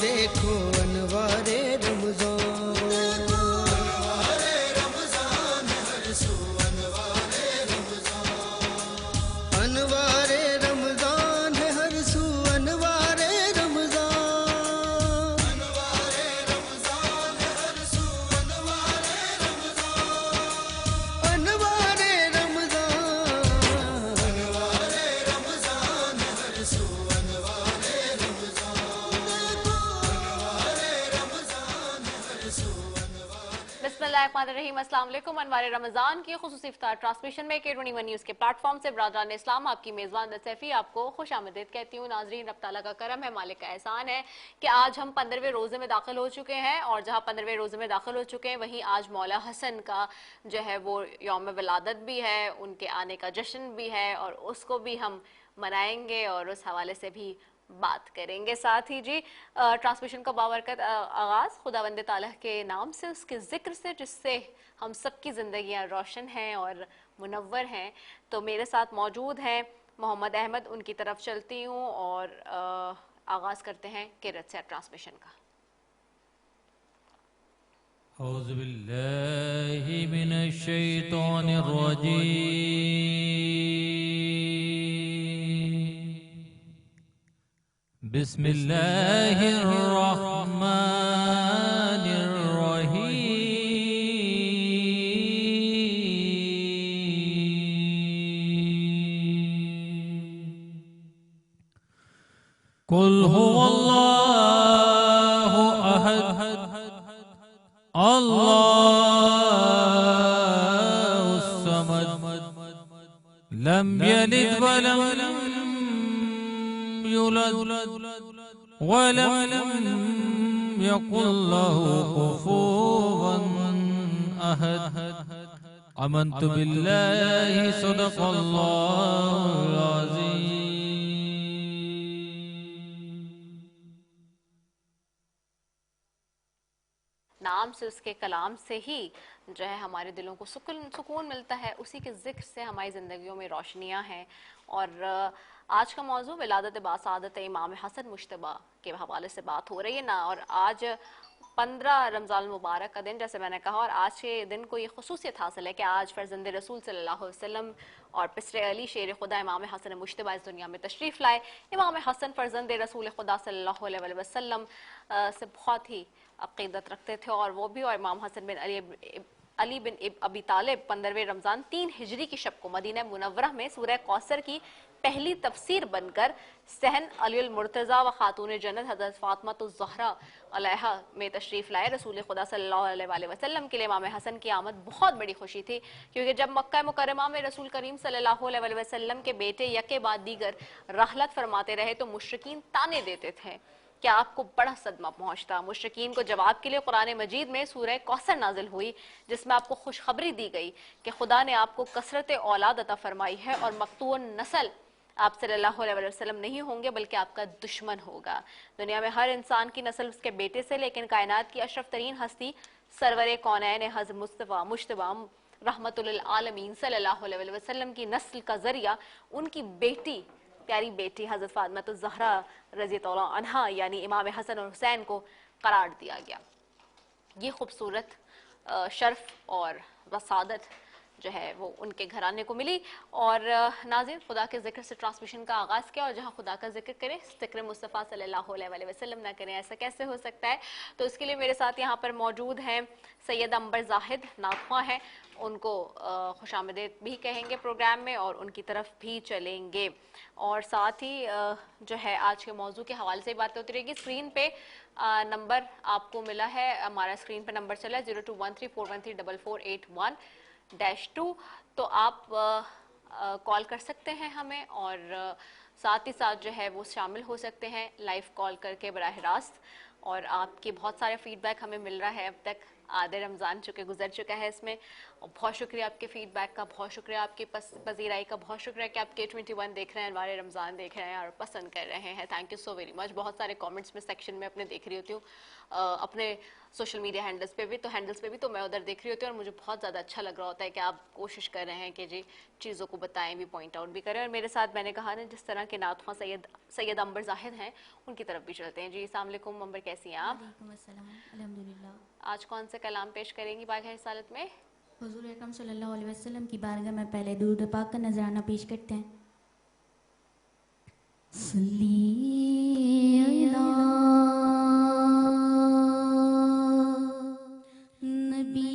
دیکھو انوارے رمضان، انوارے رمضان ہے ہر سو، انوارے رمضان، انوارے بسم اللہ الرحمن الرحیم۔ السلام علیکم۔ انوار رمضان کی خصوصی افطار ٹرانسمیشن میں K21 نیوز کے پلیٹ فارم سے برادران اسلام آپ کی میزبان سیفی آپ کو خوش آمدید کہتی ہوں۔ ناظرین، رب تعالیٰ کا کرم ہے، مالک کا احسان ہے کہ آج ہم 15ویں روزے میں داخل ہو چکے ہیں، اور جہاں 15ویں روزے میں داخل ہو چکے ہیں وہیں آج مولا حسن کا جو ہے وہ یوم ولادت بھی ہے، ان کے آنے کا جشن بھی ہے، اور اس کو بھی ہم منائیں گے اور اس حوالے سے بھی بات کریں گے۔ ساتھ ہی جی ٹرانسمیشن کا بابرکت آغاز خداوند تعالیٰ کے نام سے، اس کے ذکر سے، جس سے ہم سب کی زندگیاں روشن ہیں اور منور ہیں۔ تو میرے ساتھ موجود ہیں محمد احمد، ان کی طرف چلتی ہوں اور آغاز کرتے ہیں کیرت سے ٹرانسمیشن کا۔ اعوذ باللہ من الشیطان الرجیم، بسم اللہ الرحمن الرحیم، قل هو اللہ احد اللہ الصمد لم یلد ولم یولد ولم یکن له کفوا احد۔ آمنت باللہ صدق اللہ العظیم۔ نام سے، اس کے کلام سے ہی جو ہے ہمارے دلوں کو سکون ملتا ہے، اسی کے ذکر سے ہماری زندگیوں میں روشنیاں ہیں۔ اور آج کا موضوع ولادت باسعادت امام حسن مجتبیٰ کے حوالے سے بات ہو رہی ہے نا، اور آج 15 رمضان المبارک کا دن، جیسے میں نے کہا، اور آج کے دن کو یہ خصوصیت حاصل ہے کہ آج فرزند رسول صلی اللہ علیہ وسلم اور پسر علی شیر خدا امام حسن مجتبیٰ اس دنیا میں تشریف لائے۔ امام حسن فرزند رسول خدا صلی اللہ علیہ وسلم سے بہت ہی عقیدت رکھتے تھے، اور وہ بھی، اور امام حسن بن علی بن ابی طالب 15ویں رمضان 3 ہجری کی شب کو مدینہ منورہ میں سورہ کوثر کی پہلی تفسیر بن کر صحن علی المرتضیٰ و خاتون جنت حضرت فاطمہ الزہرا علیہا میں تشریف لائے۔ رسول خدا صلی اللہ علیہ وسلم کے لیے امام حسن کی آمد بہت بڑی خوشی تھی، کیونکہ جب مکہ مکرمہ میں رسول کریم صلی اللہ علیہ وسلم کے بیٹے یکے بعد دیگر رحلت فرماتے رہے تو مشرکین طعنے دیتے تھے کہ آپ کو بڑا صدمہ پہنچتا۔ مشرکین کو جواب کے لیے قرآن مجید میں سورہ کوثر نازل ہوئی، جس میں آپ کو خوشخبری دی گئی کہ خدا نے آپ کو کثرت اولاد عطا فرمائی ہے، اور مقطوع نسل آپ صلی اللہ علیہ وسلم نہیں ہوں گے بلکہ آپ کا دشمن ہوگا۔ دنیا میں ہر انسان کی نسل اس کے بیٹے سے، لیکن کائنات کی اشرف ترین ہستی سرور کونین حضرت مجتبیٰ رحمت للعالمین صلی اللہ علیہ وسلم کی نسل کا ذریعہ ان کی بیٹی، پیاری بیٹی حضرت فاطمہ الزہرا رضی اللہ عنہا یعنی امام حسن اور حسین کو قرار دیا گیا۔ یہ خوبصورت شرف اور وسعادت جو ہے وہ ان کے گھرانے کو ملی۔ اور ناظرین، خدا کے ذکر سے ٹرانسمیشن کا آغاز کیا، اور جہاں خدا کا ذکر کریں ذکر مصطفیٰ صلی اللہ علیہ وسلم نہ کریں، ایسا کیسے ہو سکتا ہے؟ تو اس کے لیے میرے ساتھ یہاں پر موجود ہیں سید عنبر زاہد، ناخواں ہیں، ان کو خوش آمدید بھی کہیں گے پروگرام میں، اور ان کی طرف بھی چلیں گے، اور ساتھ ہی جو ہے آج کے موضوع کے حوالے سے باتیں ہوتی رہے گی۔ اسکرین پہ نمبر آپ کو ملا ہے، ہمارا اسکرین پہ نمبر چلا ہے 0213413413-2، تو آپ کال کر سکتے ہیں ہمیں، اور ساتھ ہی ساتھ جو ہے وہ شامل ہو سکتے ہیں لائیو کال کر کے براہ راست۔ اور آپ کے بہت سارے فیڈ بیک ہمیں مل رہا ہے، اب تک آدھے رمضان چکے گزر چکا ہے اس میں، اور بہت شکریہ آپ کے فیڈ بیک کا, بہت شکریہ آپ کی پذیرائی کا, بہت شکریہ کہ آپ K21 دیکھ رہے ہیں, انوار رمضان دیکھ رہے ہیں اور پسند کر رہے ہیں. Thank you so very much. بہت سارے کامنٹس میں سیکشن میں اپنے دیکھ رہی ہوتی ہوں, اپنے سوشل میڈیا ہینڈلز پہ بھی تو میں ادھر دیکھ رہی ہوتی ہوں, اور مجھے بہت زیادہ اچھا لگ رہا ہوتا ہے کہ آپ کوشش کر رہے ہیں کہ جی چیزوں کو بتائیں بھی, پوائنٹ آؤٹ بھی کریں. اور میرے ساتھ میں نے کہا نا جس طرح کے نعت خواں سید امبر زاہد ہیں, ان کی طرف بھی چلتے ہیں. جی السلام علیکم امبر, کیسی ہیں آپ؟ وعلیکم السلام. الحمدللہ. آج کون سے کلام پیش کریں گی بارگاہ رسالت میں؟ حضور اکرم صلی اللہ علیہ وسلم کی بارگاہ میں پہلے درود پاک کا نذرانہ پیش کرتے ہیں. صلی علی نبی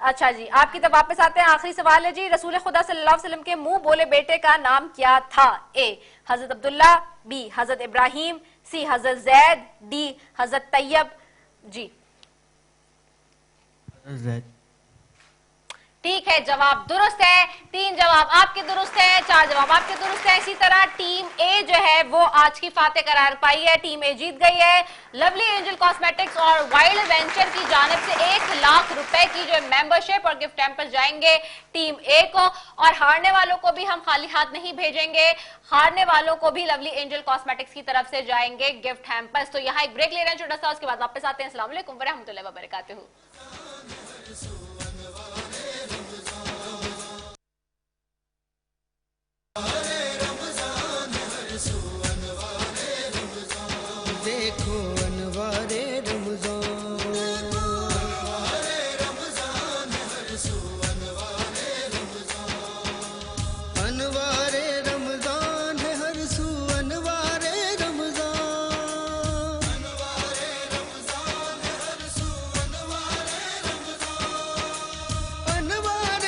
اچھا جی، آپ کی طرف واپس آتے ہیں. آخری سوال ہے جی، رسول خدا صلی اللہ علیہ وسلم کے منہ بولے بیٹے کا نام کیا تھا؟ اے حضرت عبداللہ، بی حضرت ابراہیم، سی حضرت زید، ڈی حضرت طیب. جی زید. ٹھیک ہے، جواب درست ہے. 3 جواب آپ کے درست ہیں، 4 جواب آپ کے درست ہیں. اسی طرح ٹیم اے جو ہے وہ آج کی فاتح قرار پائی ہے. ٹیم اے جیت گئی ہے. لولی اینجل کاسمیٹکس اور وائلڈ وینچر کی جانب سے 1 لاکھ روپے کی جو ممبرشپ اور گفٹ ہیمپر جائیں گے ٹیم اے کو، اور ہارنے والوں کو بھی ہم خالی ہاتھ نہیں بھیجیں گے. ہارنے والوں کو بھی لولی اینجل کاسمیٹکس کی طرف سے جائیں گے گفٹ ہیمپرز. تو یہاں ایک بریک لے رہے ہیں چھوٹا سا، اس کے بعد واپس آتے ہیں. السلام علیکم ورحمۃ اللہ وبرکاتہ. دیکھو انوار رمضان، انوار رمضان ہے ہر سو، انوار رمضان، انوار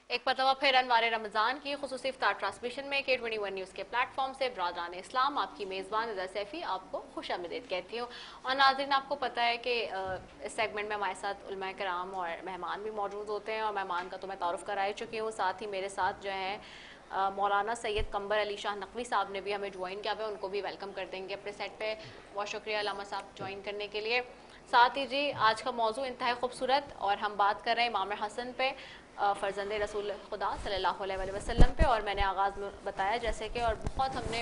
ایک مرتبہ پھر انوار رمضان کی خصوصی افطار ٹرانسمیشن میں K21 نیوز کے پلیٹ فارم سے برادران اسلام آپ کی میزبان نظر سیفی آپ کو خوش آمدید کہتی ہوں. اور ناظرین، آپ کو پتہ ہے کہ اس سیگمنٹ میں ہمارے ساتھ علماء کرام اور مہمان بھی موجود ہوتے ہیں، اور مہمان کا تو میں تعارف کرا ہی چکی ہوں. ساتھ ہی میرے ساتھ جو ہیں مولانا سید قمبر علی شاہ نقوی صاحب نے بھی ہمیں جوائن کیا ہوا ہے، ان کو بھی ویلکم کر دیں گے اپنے سیٹ پہ. بہت شکریہ علامہ صاحب جوائن کرنے کے لیے. ساتھ ہی جی آج کا موضوع انتہائی خوبصورت، اور ہم بات کر رہے ہیں امام حسن پہ، فرزند رسول خدا صلی اللہ علیہ وآلہ وسلم پہ. اور میں نے آغاز میں بتایا جیسے کہ، اور بہت ہم نے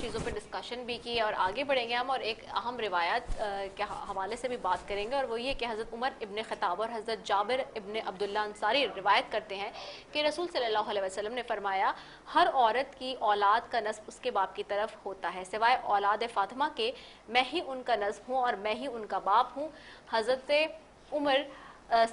چیزوں پہ ڈسکشن بھی کی، اور آگے بڑھیں گے ہم، اور ایک اہم روایت کے حوالے سے بھی بات کریں گے، اور وہ یہ کہ حضرت عمر ابن خطاب اور حضرت جابر ابن عبداللہ انصاری روایت کرتے ہیں کہ رسول صلی اللہ علیہ وسلم نے فرمایا ہر عورت کی اولاد کا نسب اس کے باپ کی طرف ہوتا ہے سوائے اولاد فاطمہ کے، میں ہی ان کا نسب ہوں اور میں ہی ان کا باپ ہوں. حضرت عمر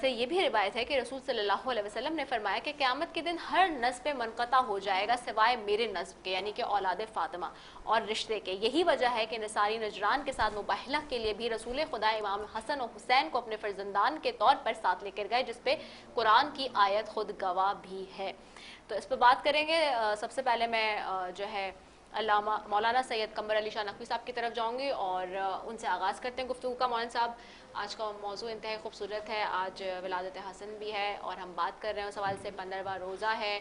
سے یہ بھی روایت ہے کہ رسول صلی اللہ علیہ وسلم نے فرمایا کہ قیامت کے دن ہر نسب منقطع ہو جائے گا سوائے میرے نسب کے، یعنی کہ اولاد فاطمہ اور رشتے کے. یہی وجہ ہے کہ نصاری نجران کے ساتھ مباہلہ کے لیے بھی رسول خدا امام حسن و حسین کو اپنے فرزندان کے طور پر ساتھ لے کر گئے، جس پہ قرآن کی آیت خود گواہ بھی ہے. تو اس پہ بات کریں گے. سب سے پہلے میں جو ہے علامہ مولانا سید قمبر علی شاہ نقوی صاحب کی طرف جاؤں گی، اور ان سے آغاز کرتے ہیں گفتگو کا. مولانا صاحب، آج کا موضوع انتہائی خوبصورت ہے. آج ولادت حسن بھی ہے، اور ہم بات کر رہے ہیں اس حوالے سے 15واں روزہ ہے،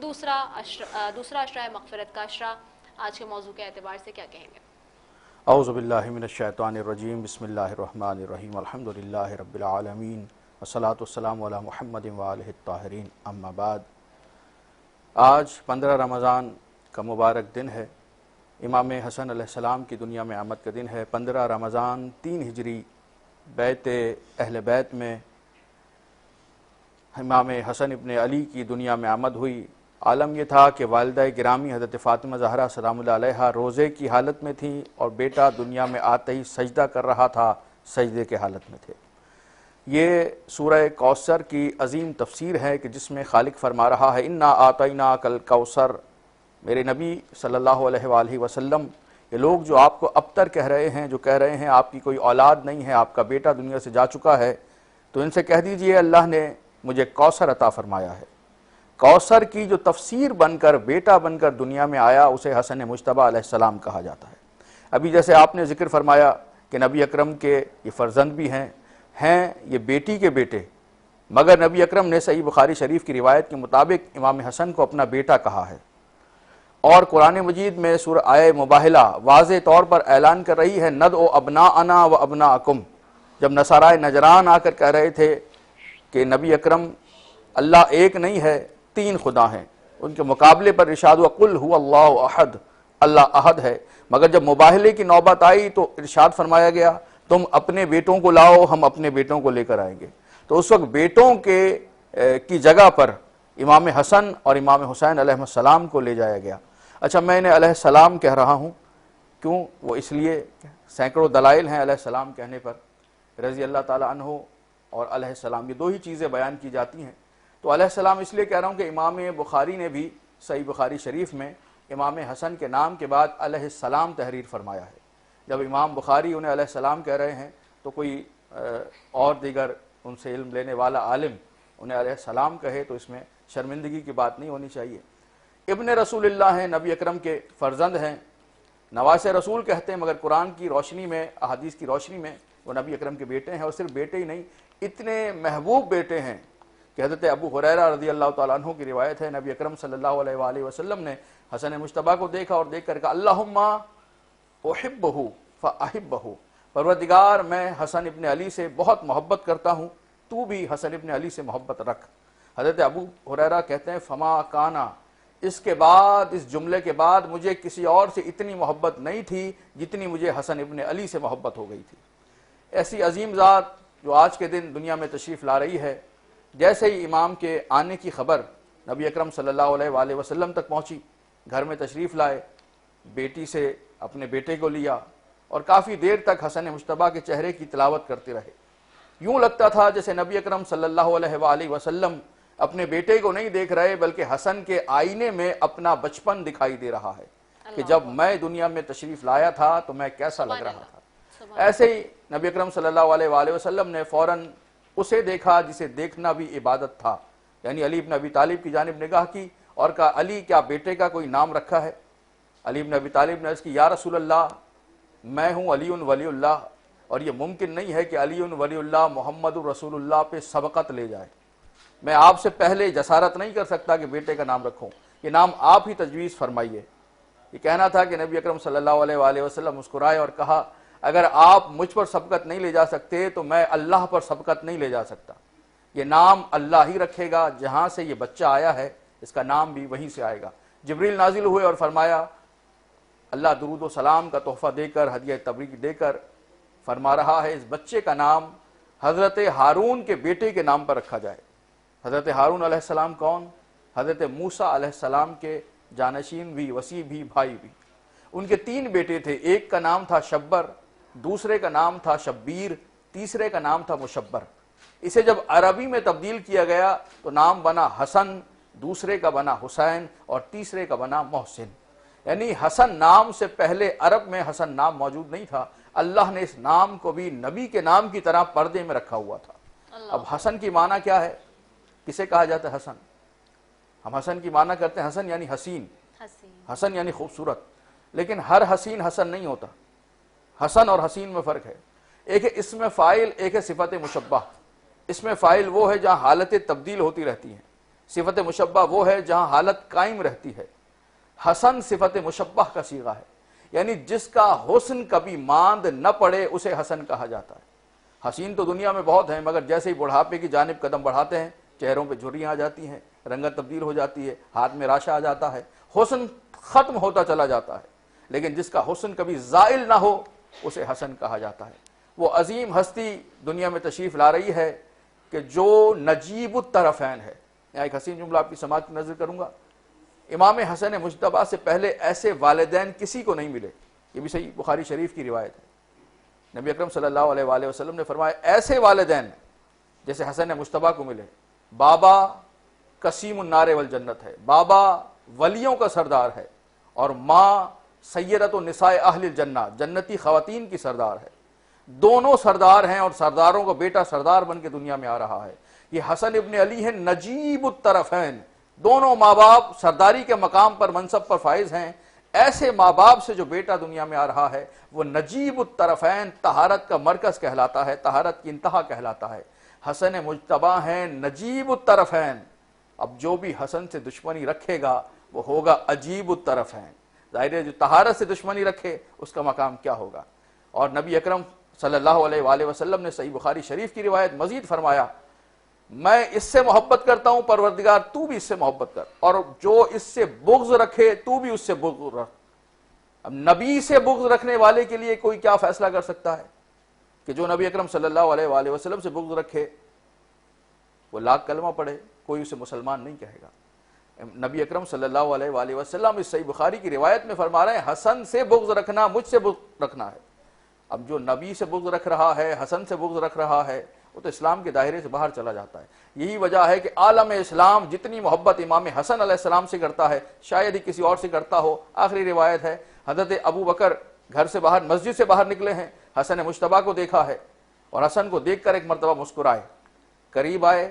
دوسرا عشرہ مغفرت کا عشرہ. آج کے موضوع کے اعتبار سے کیا کہیں گے؟ اعوذ باللہ من الشیطان الرجیم، بسم اللہ الرحمن الرحیم، الحمدللہ رب العالمین، والصلاة والسلام علی محمد وآلہ الطاہرین، اما بعد. آج 15 رمضان کا مبارک دن ہے. امام حسن علیہ السلام کی دنیا میں آمد کا دن ہے. 15 رمضان 3 ہجری بیت اہل بیت میں امام حسن ابن علی کی دنیا میں آمد ہوئی. عالم یہ تھا کہ والدہ گرامی حضرت فاطمہ زہرا سلام اللہ علیہا روزے کی حالت میں تھیں، اور بیٹا دنیا میں آتے ہی سجدہ کر رہا تھا، سجدے کے حالت میں تھے. یہ سورہ کوثر کی عظیم تفسیر ہے کہ جس میں خالق فرما رہا ہے انا اعطیناک الکوثر. میرے نبی صلی اللہ علیہ وآلہ وسلم، یہ لوگ جو آپ کو ابتر کہہ رہے ہیں، جو کہہ رہے ہیں آپ کی کوئی اولاد نہیں ہے، آپ کا بیٹا دنیا سے جا چکا ہے، تو ان سے کہہ دیجئے اللہ نے مجھے کوثر عطا فرمایا ہے. کوثر کی جو تفسیر بن کر بیٹا بن کر دنیا میں آیا، اسے حسن مجتبی علیہ السلام کہا جاتا ہے. ابھی جیسے آپ نے ذکر فرمایا کہ نبی اکرم کے یہ فرزند بھی ہیں یہ بیٹی کے بیٹے، مگر نبی اکرم نے صحیح بخاری شریف کی روایت کے مطابق امام حسن کو اپنا بیٹا کہا ہے. اور قرآن مجید میں سورہ آیہ مباہلہ واضح طور پر اعلان کر رہی ہے ندعو ابناءنا و ابناءکم. جب نصارائے نجران آ کر کہہ رہے تھے کہ نبی اکرم اللہ ایک نہیں ہے، 3 خدا ہیں، ان کے مقابلے پر ارشاد ہوا قل هو اللہ احد، اللہ احد ہے. مگر جب مباہلے کی نوبت آئی تو ارشاد فرمایا گیا تم اپنے بیٹوں کو لاؤ، ہم اپنے بیٹوں کو لے کر آئیں گے. تو اس وقت بیٹوں کی جگہ پر امام حسن اور امام حسین علیہ السلام کو لے جایا گیا. اچھا، میں انہیں علیہ السلام کہہ رہا ہوں، کیوں؟ وہ اس لیے سینکڑوں دلائل ہیں علیہ السلام کہنے پر. رضی اللہ تعالیٰ عنہ اور علیہ السلام، یہ دو ہی چیزیں بیان کی جاتی ہیں۔ تو علیہ السلام اس لیے کہہ رہا ہوں کہ امام بخاری نے بھی صحیح بخاری شریف میں امام حسن کے نام کے بعد علیہ السلام تحریر فرمایا ہے۔ جب امام بخاری انہیں علیہ السلام کہہ رہے ہیں تو کوئی اور دیگر ان سے علم لینے والا عالم انہیں علیہ السلام کہے تو اس میں شرمندگی کی بات نہیں ہونی چاہیے۔ ابن رسول اللہ ہیں، نبی اکرم کے فرزند ہیں، نواسے رسول کہتے ہیں، مگر قرآن کی روشنی میں، احادیث کی روشنی میں وہ نبی اکرم کے بیٹے ہیں، اور صرف بیٹے ہی نہیں، اتنے محبوب بیٹے ہیں کہ حضرت ابو ہریرہ رضی اللہ تعالیٰ عنہ کی روایت ہے، نبی اکرم صلی اللہ علیہ وآلہ وسلم نے حسن مجتبیٰ کو دیکھا اور دیکھ کر کہا اللہم احبہ فاحبہ، پروردگار میں حسن ابن علی سے بہت محبت کرتا ہوں، تو بھی حسن ابن علی سے محبت رکھ۔ حضرت ابو ہریرہ کہتے ہیں فما کانا، اس کے بعد، اس جملے کے بعد مجھے کسی اور سے اتنی محبت نہیں تھی جتنی مجھے حسن ابن علی سے محبت ہو گئی تھی۔ ایسی عظیم ذات جو آج کے دن دنیا میں تشریف لا رہی ہے، جیسے ہی امام کے آنے کی خبر نبی اکرم صلی اللہ علیہ وآلہ وسلم تک پہنچی، گھر میں تشریف لائے، بیٹی سے اپنے بیٹے کو لیا اور کافی دیر تک حسن مجتبیٰ کے چہرے کی تلاوت کرتے رہے۔ یوں لگتا تھا جیسے نبی اکرم صلی اللہ علیہ وآلہ وسلم اپنے بیٹے کو نہیں دیکھ رہے بلکہ حسن کے آئینے میں اپنا بچپن دکھائی دے رہا ہے کہ جب میں دنیا میں تشریف لایا تھا تو میں کیسا لگ رہا تھا۔ ایسے ہی نبی اکرم صلی اللہ علیہ وآلہ وسلم نے فوراً اسے دیکھا جسے دیکھنا بھی عبادت تھا، یعنی علی بن ابی طالب کی جانب نگاہ کی اور کہا علی کیا بیٹے کا کوئی نام رکھا ہے؟ علی بن ابی طالب نے عرض کی یا رسول اللہ میں ہوں علی ولی اللہ، اور یہ ممکن نہیں ہے کہ علی ولی اللہ محمد رسول اللہ پہ سبقت لے جائے، میں آپ سے پہلے جسارت نہیں کر سکتا کہ بیٹے کا نام رکھوں، یہ نام آپ ہی تجویز فرمائیے۔ یہ کہنا تھا کہ نبی اکرم صلی اللہ علیہ وآلہ وسلم مسکرائے اور کہا اگر آپ مجھ پر سبقت نہیں لے جا سکتے تو میں اللہ پر سبقت نہیں لے جا سکتا، یہ نام اللہ ہی رکھے گا، جہاں سے یہ بچہ آیا ہے اس کا نام بھی وہیں سے آئے گا۔ جبریل نازل ہوئے اور فرمایا اللہ درود و سلام کا تحفہ دے کر، ہدیہ تبریک دے کر فرما رہا ہے اس بچے کا نام حضرت ہارون کے بیٹے کے نام پر رکھا جائے۔ حضرت ہارون علیہ السلام کون؟ حضرت موسیٰ علیہ السلام کے جانشین بھی، وصی بھی، بھائی بھی۔ ان کے 3 بیٹے تھے، ایک کا نام تھا شبر، دوسرے کا نام تھا شبیر، تیسرے کا نام تھا مشبر۔ اسے جب عربی میں تبدیل کیا گیا تو نام بنا حسن، دوسرے کا بنا حسین اور تیسرے کا بنا محسن، یعنی حسن نام سے پہلے عرب میں حسن نام موجود نہیں تھا، اللہ نے اس نام کو بھی نبی کے نام کی طرح پردے میں رکھا ہوا تھا۔ اب حسن کی معنی کیا ہے؟ کسے کہا جاتا ہے حسن؟ ہم حسن کی معنی کرتے ہیں حسن یعنی حسین، حسن یعنی خوبصورت، لیکن ہر حسین حسن نہیں ہوتا۔ حسن اور حسین میں فرق ہے، ایک ہے اسم فاعل، ایک ہے صفت مشبہ۔ اسم فاعل وہ ہے جہاں حالتیں تبدیل ہوتی رہتی ہیں، صفت مشبہ وہ ہے جہاں حالت قائم رہتی ہے۔ حسن صفت مشبہ کا صیغہ ہے، یعنی جس کا حسن کبھی ماند نہ پڑے اسے حسن کہا جاتا ہے۔ حسین تو دنیا میں بہت ہیں، مگر جیسے ہی بڑھاپے کی جانب قدم بڑھاتے ہیں چہروں پہ جھریاں آ جاتی ہیں، رنگت تبدیل ہو جاتی ہے، ہاتھ میں راشا آ جاتا ہے، حسن ختم ہوتا چلا جاتا ہے۔ لیکن جس کا حسن کبھی زائل نہ ہو اسے حسن کہا جاتا ہے۔ وہ عظیم ہستی دنیا میں تشریف لا رہی ہے کہ جو نجیب الطرفین ہے۔ یہاں ایک حسین جملہ آپ کی سماعت کی نظر کروں گا، امام حسن مجتبیٰ سے پہلے ایسے والدین کسی کو نہیں ملے، یہ بھی صحیح بخاری شریف کی روایت ہے۔ نبی اکرم صلی اللہ علیہ وآلہ وسلم نے فرمایا ایسے والدین جیسے حسن مجتبیٰ کو ملے، بابا قسیم النار والجنت ہے، بابا ولیوں کا سردار ہے، اور ماں سیدۃ النساء اہل الجنہ، جنتی خواتین کی سردار ہے۔ دونوں سردار ہیں اور سرداروں کا بیٹا سردار بن کے دنیا میں آ رہا ہے۔ یہ حسن ابن علی ہیں نجیب الطرفین، دونوں ماں باپ سرداری کے مقام پر، منصب پر فائز ہیں۔ ایسے ماں باپ سے جو بیٹا دنیا میں آ رہا ہے وہ نجیب الطرفین، طہارت کا مرکز کہلاتا ہے، طہارت کی انتہا کہلاتا ہے۔ حسن مجتبیٰ ہیں نجیب الطرفین۔ اب جو بھی حسن سے دشمنی رکھے گا وہ ہوگا عجیب الطرفین۔ ظاہر ہے جو طہارت سے دشمنی رکھے اس کا مقام کیا ہوگا۔ اور نبی اکرم صلی اللہ علیہ وآلہ وسلم نے صحیح بخاری شریف کی روایت مزید فرمایا میں اس سے محبت کرتا ہوں پروردگار تو بھی اس سے محبت کر، اور جو اس سے بغض رکھے تو بھی اس سے بغض رکھ۔ اب نبی سے بغض رکھنے والے کے لیے کوئی کیا فیصلہ کر سکتا ہے کہ جو نبی اکرم صلی اللہ علیہ وآلہ وسلم سے بغض رکھے وہ لاکھ کلمہ پڑھے کوئی اسے مسلمان نہیں کہے گا۔ نبی اکرم صلی اللہ علیہ وآلہ وسلم اس صحیح بخاری کی روایت میں فرما رہے ہیں حسن سے بغض رکھنا مجھ سے بغض رکھنا ہے۔ اب جو نبی سے بغض رکھ رہا ہے، حسن سے بغض رکھ رہا ہے، وہ تو اسلام کے دائرے سے باہر چلا جاتا ہے۔ یہی وجہ ہے کہ عالم اسلام جتنی محبت امام حسن علیہ السلام سے کرتا ہے شاید ہی کسی اور سے کرتا ہو۔ آخری روایت ہے حضرت ابو بکر گھر سے باہر، مسجد سے باہر نکلے ہیں، حسن مجتبیٰ کو دیکھا ہے اور حسن کو دیکھ کر ایک مرتبہ مسکرائے، قریب آئے،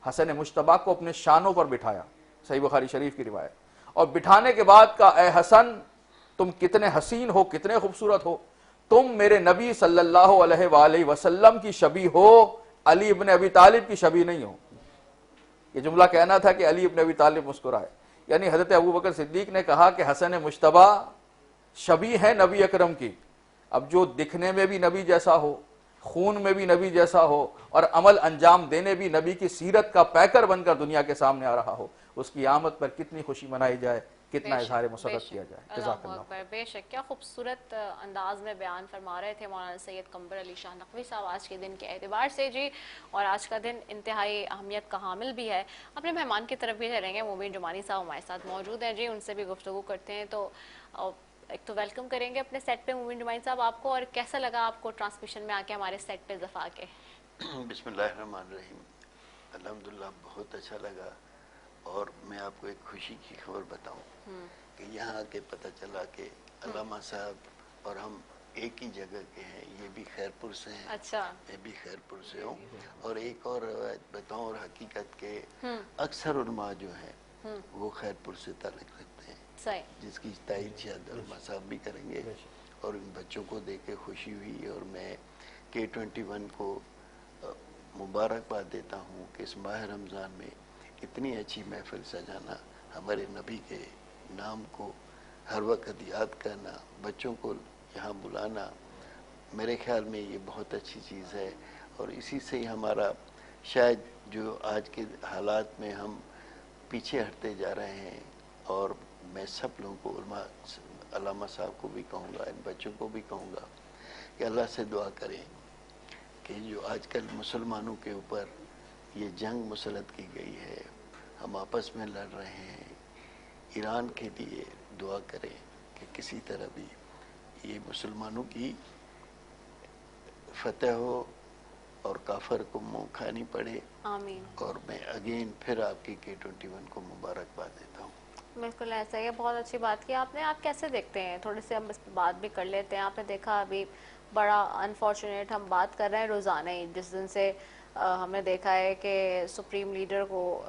حسن مجتبیٰ کو اپنے شانوں پر بٹھایا، صحیح بخاری شریف کی روایت، اور بٹھانے کے بعد کہا اے حسن تم کتنے حسین ہو، کتنے خوبصورت ہو، تم میرے نبی صلی اللہ علیہ وآلہ وسلم کی شبیہ ہو، علی ابن ابی طالب کی شبیہ نہیں ہو۔ یہ جملہ کہنا تھا کہ علی ابن ابی طالب مسکرائے، یعنی حضرت ابو بکر صدیق نے کہا کہ حسن مجتبیٰ شبیہ ہے نبی اکرم کی۔ اب جو دکھنے میں بھی نبی جیسا ہو، خون میں بھی نبی جیسا ہو، اور عمل انجام دینے بھی نبی کی سیرت کا پیکر بن کر دنیا کے سامنے آ رہا ہو، اس کی آمد پر کتنی خوشی منائی جائے، کتنا اظہار مسرت کیا جائے۔ جزاک اللہ اللہ۔ اکبر، بے شک کیا خوبصورت انداز میں بیان فرما رہے تھے مولانا سید قمر علی شاہ نقوی صاحب آج کے دن کے اعتبار سے جی، اور آج کا دن انتہائی اہمیت کا حامل بھی ہے۔ اپنے مہمان کی طرف بھی ٹھہریں گے، مومن جمانی صاحب ہمارے ساتھ موجود ہیں جی، ان سے بھی گفتگو کرتے ہیں۔ تو ایک تو ویلکم کریں گے اپنے سیٹ پہ مومن جمانی صاحب آپ کو، اور کیسا لگا آپ کو ٹرانسمیشن میں آ کے ہمارے سیٹ پہ ضفا کے؟ بسم اللہ الرحمن الرحیم، الحمدللہ بہت اچھا لگا، اور میں آپ کو ایک خوشی کی خبر بتاؤں کہ یہاں آ کے پتہ چلا کہ علامہ صاحب اور ہم ایک ہی جگہ کے ہیں، یہ بھی خیرپور سے ہیں، اچھا، میں بھی خیرپور سے ہوں۔ اور ایک اور روایت بتاؤں اور حقیقت کے اکثر علماء جو ہیں وہ خیرپور سے تعلق رکھتے ہیں، صحیح، جس کی تائید شاید علماء صاحب بھی کریں گے۔ اور ان بچوں کو دیکھ کے خوشی ہوئی، اور میں K21 کو مبارکباد دیتا ہوں کہ اس ماہ رمضان میں اتنی اچھی محفل سجانا، ہمارے نبی کے نام کو ہر وقت یاد کرنا، بچوں کو یہاں بلانا، میرے خیال میں یہ بہت اچھی چیز ہے۔ اور اسی سے ہی ہمارا شاید جو آج کے حالات میں ہم پیچھے ہٹتے جا رہے ہیں، اور میں سب لوگوں کو علامہ صاحب کو بھی کہوں گا، ان بچوں کو بھی کہوں گا کہ اللہ سے دعا کریں کہ جو آج کل مسلمانوں کے اوپر یہ جنگ مسلط کی گئی ہے، ہم آپس میں لڑ رہے ہیں، ایران کے لیے دعا کریں کہ کسی طرح بھی یہ مسلمانوں کی فتح ہو اور کافر کو منہ کھانی پڑے۔ آمین۔ اور میں اگین پھر آپ کی K21 کو مبارکباد دیتا ہوں۔ بالکل ایسا ہی ہے، بہت اچھی بات کی آپ نے۔ آپ کیسے دیکھتے ہیں، تھوڑے سے ہم اس پہ بات بھی کر لیتے ہیں۔ آپ نے دیکھا ابھی بڑا انفارچونیٹ، ہم بات کر رہے ہیں روزانہ ہی، جس دن سے ہم نے دیکھا ہے کہ سپریم لیڈر کو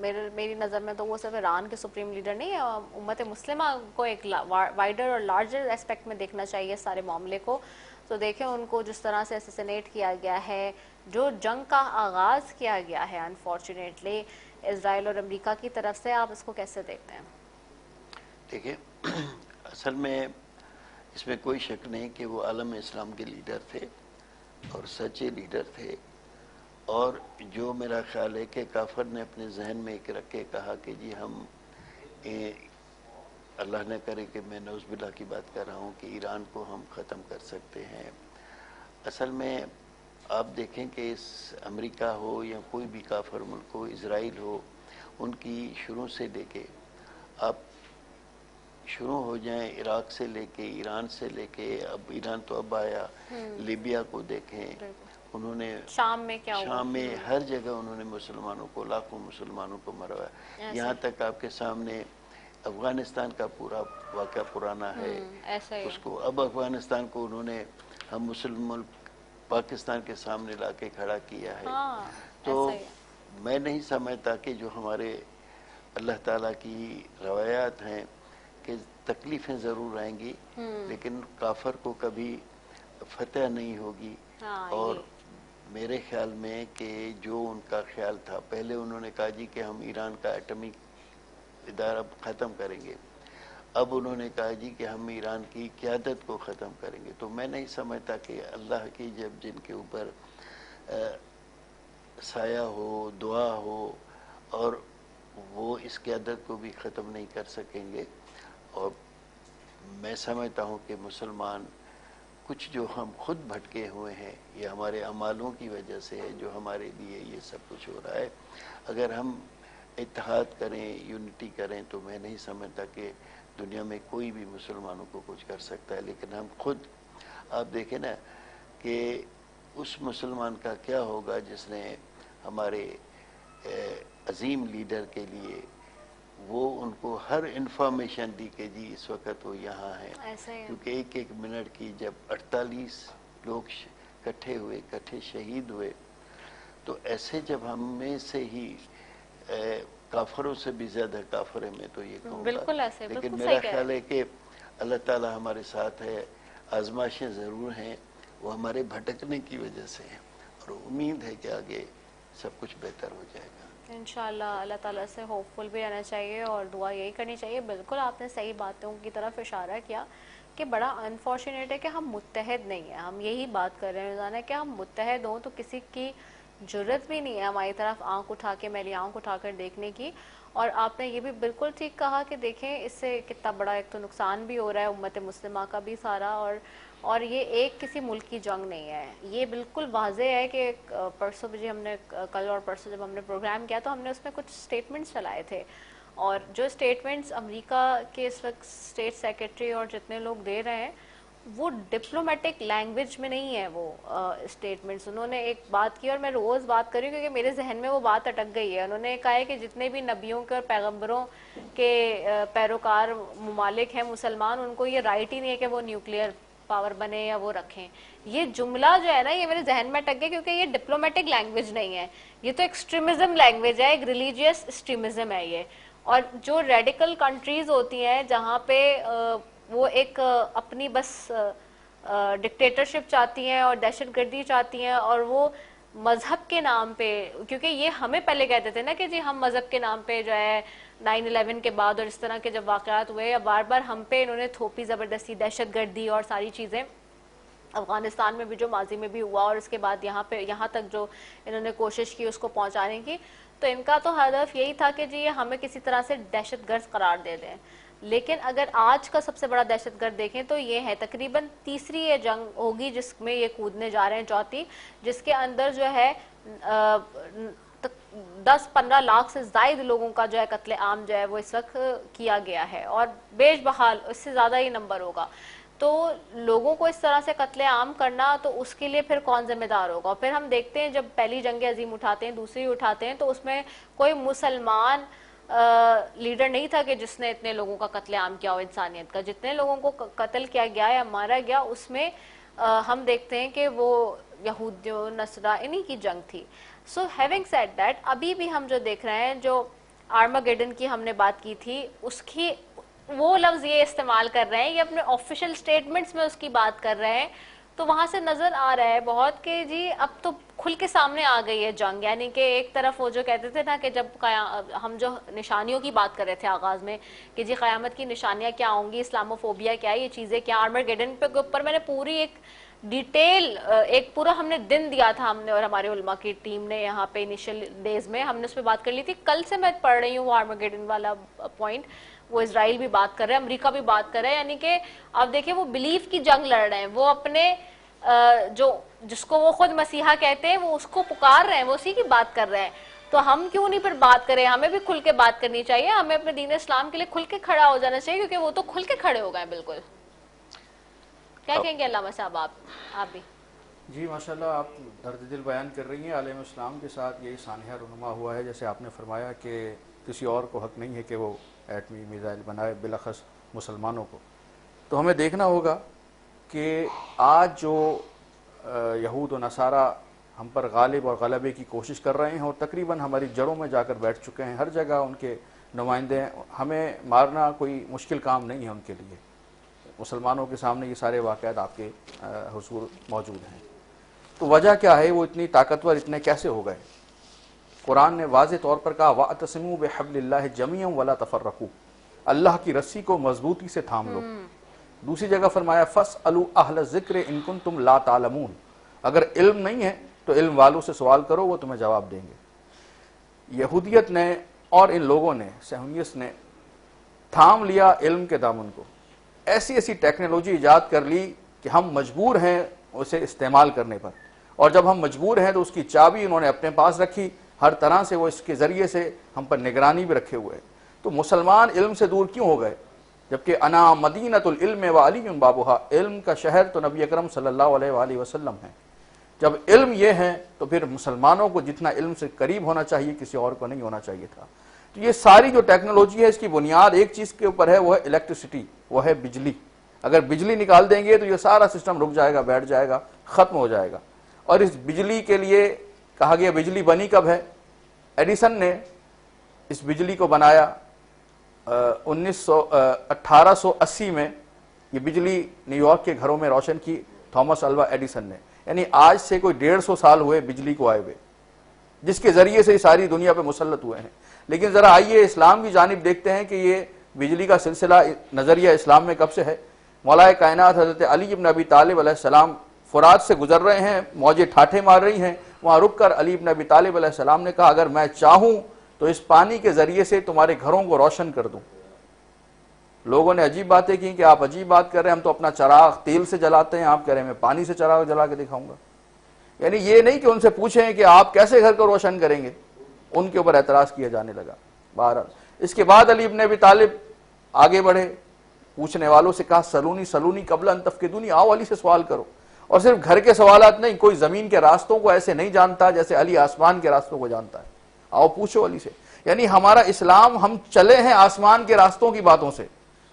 میری نظر میں تو وہ صرف ایران کے سپریم لیڈر نہیں ہے، امت مسلمہ کو ایک وائڈر اور لارجر اسپیکٹ میں دیکھنا چاہیے سارے معاملے کو۔ تو دیکھیں ان کو جس طرح سے اسیسینیٹ کیا گیا ہے، جو جنگ کا آغاز کیا گیا ہے انفارچونیٹلی اسرائیل اور امریکہ کی طرف سے، آپ اس کو کیسے دیکھتے ہیں؟ دیکھیں، اصل میں اس میں کوئی شک نہیں کہ وہ عالم اسلام کے لیڈر تھے اور سچے لیڈر تھے، اور جو میرا خیال ہے کہ کافر نے اپنے ذہن میں ایک رکھ کے کہا کہ جی ہم اللہ نہ کرے کہ میں نعوذ باللہ کی بات کر رہا ہوں کہ ایران کو ہم ختم کر سکتے ہیں۔ اصل میں آپ دیکھیں کہ اس امریکہ ہو یا کوئی بھی کافر ملک ہو، اسرائیل ہو، ان کی شروع سے لے کے آپ شروع ہو جائیں عراق سے لے کے، ایران سے لے کے، اب ایران تو اب آیا، لیبیا کو دیکھیں، انہوں نے شام میں کیا ہوا؟ شام میں ہر جگہ انہوں نے مسلمانوں کو، لاکھوں مسلمانوں کو مروایا۔ یہاں تک آپ کے سامنے افغانستان کا پورا واقعہ پرانا ہے، ایسا ہی اس کو اب افغانستان کو انہوں نے ہم مسلم ملک پاکستان کے سامنے لا کے کھڑا کیا ہے۔ ہاں، تو ایسا ہی ہے۔ میں نہیں سمجھتا کہ جو ہمارے اللہ تعالیٰ کی روایات ہیں کہ تکلیفیں ضرور آئیں گی، لیکن کافر کو کبھی فتح نہیں ہوگی۔ اور میرے خیال میں کہ جو ان کا خیال تھا، پہلے انہوں نے کہا جی کہ ہم ایران کا ایٹمک ادارہ ختم کریں گے، اب انہوں نے کہا جی کہ ہم ایران کی قیادت کو ختم کریں گے۔ تو میں نہیں سمجھتا کہ اللہ کی جب جن کے اوپر سایہ ہو، دعا ہو، اور وہ اس قیادت کو بھی ختم نہیں کر سکیں گے۔ اور میں سمجھتا ہوں کہ مسلمان کچھ جو ہم خود بھٹکے ہوئے ہیں، یہ ہمارے اعمالوں کی وجہ سے ہے جو ہمارے لیے یہ سب کچھ ہو رہا ہے۔ اگر ہم اتحاد کریں، یونٹی کریں، تو میں نہیں سمجھتا کہ دنیا میں کوئی بھی مسلمانوں کو کچھ کر سکتا ہے، لیکن ہم خود آپ دیکھیں نا کہ اس مسلمان کا کیا ہوگا جس نے ہمارے عظیم لیڈر کے لیے وہ ان کو ہر انفارمیشن دی کہ جی اس وقت وہ یہاں ہیں، کیونکہ ایک ایک منٹ کی جب 48 لوگ اکٹھے ہوئے، اکٹھے شہید ہوئے، تو ایسے جب ہم میں سے ہی کافروں سے بھی زیادہ کافر ہے، میں تو یہ کہوں گا، بالکل ایسے، لیکن بالکل میرا صحیح کہہ خیال ہے کہ اللہ تعالی ہمارے ساتھ ہے، آزمائشیں ضرور ہیں، وہ ہمارے بھٹکنے کی وجہ سے ہیں، اور امید ہے کہ آگے سب کچھ بہتر ہو جائے گا انشاءاللہ۔ اللہ تعالیٰ سے ہوپ فل بھی رہنا چاہیے اور دعا یہی کرنی چاہیے۔ بالکل آپ نے صحیح باتوں کی طرف اشارہ کیا کہ بڑا انفارچونیٹ ہے کہ ہم متحد نہیں ہیں۔ ہم یہی بات کر رہے ہیں روزانہ کہ ہم متحد ہوں تو کسی کی جرت بھی نہیں ہے ہماری طرف آنکھ اٹھا کے، میری آنکھ اٹھا کر دیکھنے کی۔ اور آپ نے یہ بھی بالکل ٹھیک کہا کہ دیکھیں اس سے کتنا بڑا ایک تو نقصان بھی ہو رہا ہے امت مسلمہ کا بھی سارا، اور یہ ایک کسی ملک کی جنگ نہیں ہے۔ یہ بالکل واضح ہے کہ پرسوں بھی ہم نے کل اور پرسوں جب ہم نے پروگرام کیا تو ہم نے اس میں کچھ سٹیٹمنٹس چلائے تھے، اور جو سٹیٹمنٹس امریکہ کے اس وقت اسٹیٹ سیکرٹری اور جتنے لوگ دے رہے ہیں وہ ڈپلومیٹک لینگویج میں نہیں ہے وہ سٹیٹمنٹس۔ انہوں نے ایک بات کی اور میں روز بات کر رہی ہوں کیونکہ میرے ذہن میں وہ بات اٹک گئی ہے۔ انہوں نے کہا ہے کہ جتنے بھی نبیوں کے اور پیغمبروں کے پیروکار ممالک ہیں مسلمان، ان کو یہ رائٹ ہی نہیں ہے کہ وہ نیوکلیئر پاور بنے یا وہ رکھیں۔ یہ جملہ جو ہے نا یہ میرے ذہن میں اٹک گیا کیونکہ یہ ڈپلومیٹک لینگویج نہیں ہے، یہ تو ایکسٹریمزم لینگویج ہے، ایک ریلیجیس ایکسٹریمزم ہے یہ۔ اور جو ریڈیکل کنٹریز ہوتی ہیں جہاں پہ وہ ایک اپنی بس ڈکٹیٹرشپ چاہتی ہیں اور دہشت گردی چاہتی ہیں، اور وہ مذہب کے نام پہ، کیونکہ یہ ہمیں پہلے کہتے تھے نا کہ جی ہم مذہب کے نام پہ جو ہے 9/11 کے بعد اور اس طرح کے جب واقعات ہوئے بار بار ہم پہ انہوں نے تھوپی زبردستی دہشت گردی اور ساری چیزیں، افغانستان میں بھی جو ماضی میں بھی ہوا اور اس کے بعد یہاں تک جو انہوں نے کوشش کی اس کو پہنچانے کی، تو ان کا تو ہدف یہی تھا کہ جی یہ ہمیں کسی طرح سے دہشت گرد قرار دے دیں۔ لیکن اگر آج کا سب سے بڑا دہشت گرد دیکھیں تو یہ ہے تقریباً تیسری یہ جنگ ہوگی جس میں یہ کودنے جا رہے ہیں، چوتھی، جس کے اندر جو ہے 10-15 لاکھ سے زائد لوگوں کا جو ہے قتل عام جو ہے وہ اس وقت کیا گیا ہے، اور بیش بحال اس سے زیادہ ہی نمبر ہوگا۔ تو لوگوں کو اس طرح سے قتل عام کرنا تو اس کے لیے پھر کون ذمہ دار ہوگا؟ پھر ہم دیکھتے ہیں جب پہلی جنگ عظیم اٹھاتے ہیں، دوسری اٹھاتے ہیں، تو اس میں کوئی مسلمان لیڈر نہیں تھا کہ جس نے اتنے لوگوں کا قتل عام کیا ہو انسانیت کا۔ جتنے لوگوں کو قتل کیا گیا یا مارا گیا اس میں ہم دیکھتے ہیں کہ وہ یہودیوں نصرانی کی جنگ تھی۔ سو ہیونگ سیڈ دیٹ، ابھی بھی ہم جو دیکھ رہے ہیں، جو آرماگیڈن کی ہم نے بات کی تھی، اس کی وہ لفظ یہ استعمال کر رہے ہیں، یہ اپنے آفیشیل سٹیٹمنٹس میں اس کی بات کر رہے ہیں، تو وہاں سے نظر آ رہا ہے بہت کہ جی اب تو کھل کے سامنے آ گئی ہے جنگ۔ یعنی کہ ایک طرف وہ جو کہتے تھے نا کہ جب ہم جو نشانیوں کی بات کر رہے تھے آغاز میں کہ جی قیامت کی نشانیاں کیا ہوں گی، اسلاموفوبیا کیا ہے، یہ چیزیں کیا، آرماگیڈن کے اوپر میں نے پوری ایک ڈیٹیل ایک پورا ہم نے دن دیا تھا، ہم نے اور ہمارے علماء کی ٹیم نے یہاں پہ انیشل ڈیز میں ہم نے اس پہ بات کر لی تھی۔ کل سے میں پڑھ رہی ہوں وہ آرماگیڈن والا پوائنٹ، وہ اسرائیل بھی بات کر رہے ہیں، امریکہ بھی بات کر رہے ہیں، یعنی کہ اب دیکھیں وہ بیلیف کی جنگ لڑ رہے ہیں، وہ اپنے جس کو وہ خود مسیحا کہتے ہیں وہ اس کو پکار رہے ہیں، وہ اسی کی بات کر رہے ہیں۔ تو ہم کیوں نہیں پھر بات کریں؟ ہمیں بھی کھل کے بات کرنی چاہیے، ہمیں اپنے دین اسلام کے لیے کھل کے کھڑا ہو جانا چاہیے، کیونکہ وہ تو کھل کے کھڑے ہو گئے بالکل۔ کیا کہیں گے علامہ صاحب آپ بھی؟ جی ماشاءاللہ، آپ درد دل بیان کر رہی ہیں۔ عالم اسلام کے ساتھ یہی سانحہ رونما ہوا ہے، جیسے آپ نے فرمایا کہ کسی اور کو حق نہیں ہے کہ وہ ایٹمی میزائل بنائے، بالاخص مسلمانوں کو۔ تو ہمیں دیکھنا ہوگا کہ آج جو یہود و نصارہ ہم پر غالب اور غلبے کی کوشش کر رہے ہیں اور تقریباً ہماری جڑوں میں جا کر بیٹھ چکے ہیں، ہر جگہ ان کے نمائندے ہیں، ہمیں مارنا کوئی مشکل کام نہیں ہے ان کے لیے۔ مسلمانوں کے سامنے یہ سارے واقعات آپ کے حضور موجود ہیں۔ تو وجہ کیا ہے؟ وہ اتنی طاقتور اتنے کیسے ہو گئے؟ قرآن نے واضح طور پر کہا وَاعْتَصِمُوا بِحَبْلِ اللَّهِ جَمِيعًا وَلَا تَفَرَّقُوا، اللہ کی رسی کو مضبوطی سے تھام لو۔ دوسری جگہ فرمایا فَاسْأَلُوا أَهْلَ الذِّكْرِ إِن كُنتُمْ لَا تَعْلَمُونَ، اگر علم نہیں ہے تو علم والوں سے سوال کرو، وہ تمہیں جواب دیں گے۔ یہودیت نے اور ان لوگوں نے، صہیونیت نے تھام لیا علم کے دامن کو، ایسی ایسی ٹیکنالوجی ایجاد کر لی کہ ہم مجبور ہیں اسے استعمال کرنے پر، اور جب ہم مجبور ہیں تو اس کی چابی انہوں نے اپنے پاس رکھی، ہر طرح سے وہ اس کے ذریعے سے ہم پر نگرانی بھی رکھے ہوئے۔ تو مسلمان علم سے دور کیوں ہو گئے؟ جبکہ انا مدینۃ العلم و علی بابھا، علم کا شہر تو نبی اکرم صلی اللہ علیہ وآلہ وسلم ہے۔ جب علم یہ ہے تو پھر مسلمانوں کو جتنا علم سے قریب ہونا چاہیے کسی اور کو نہیں ہونا چاہیے تھا۔ تو یہ ساری جو ٹیکنالوجی ہے اس کی بنیاد ایک چیز کے اوپر ہے، وہ ہے الیکٹرسٹی، وہ ہے بجلی۔ اگر بجلی نکال دیں گے تو یہ سارا سسٹم رک جائے گا، بیٹھ جائے گا، ختم ہو جائے گا۔ اور اس بجلی کے لیے کہا گیا بجلی بنی کب ہے؟ ایڈیسن نے اس بجلی کو بنایا 1880 میں، یہ بجلی نیو یارک کے گھروں میں روشن کی تھامس الوا ایڈیسن نے۔ یعنی آج سے کوئی 150 سال ہوئے بجلی کو آئے ہوئے، جس کے ذریعے سے ساری دنیا پہ مسلط ہوئے ہیں۔ لیکن ذرا آئیے اسلام کی جانب دیکھتے ہیں کہ یہ بجلی کا سلسلہ نظریہ اسلام میں کب سے ہے۔ مولا کائنات حضرت علی ابن ابی طالب علیہ السلام فرات سے گزر رہے ہیں، موجیں ٹھاٹھے مار رہی ہیں، وہاں رک کر علی ابن ابی طالب علیہ السلام نے کہا اگر میں چاہوں تو اس پانی کے ذریعے سے تمہارے گھروں کو روشن کر دوں۔ لوگوں نے عجیب باتیں کی کہ آپ عجیب بات کر رہے ہیں، ہم تو اپنا چراغ تیل سے جلاتے ہیں، آپ کہہ رہے ہیں میں پانی سے چراغ جلا کے دکھاؤں گا۔ یعنی یہ نہیں کہ ان سے پوچھیں کہ آپ کیسے گھر کو روشن کریں گے، ان کے اوپر اعتراض کیا جانے لگا۔ بہرحال اس کے بعد علی ابن ابی طالب آگے بڑھے، پوچھنے والوں سے کہا سلونی سلونی قبل ان تفقدونی، آؤ علی سے سوال کرو۔ اور صرف گھر کے سوالات نہیں، کوئی زمین کے راستوں کو ایسے نہیں جانتا جیسے علی آسمان کے راستوں کو جانتا ہے، آؤ پوچھو علی سے۔ یعنی ہمارا اسلام، ہم چلے ہیں آسمان کے راستوں کی باتوں سے،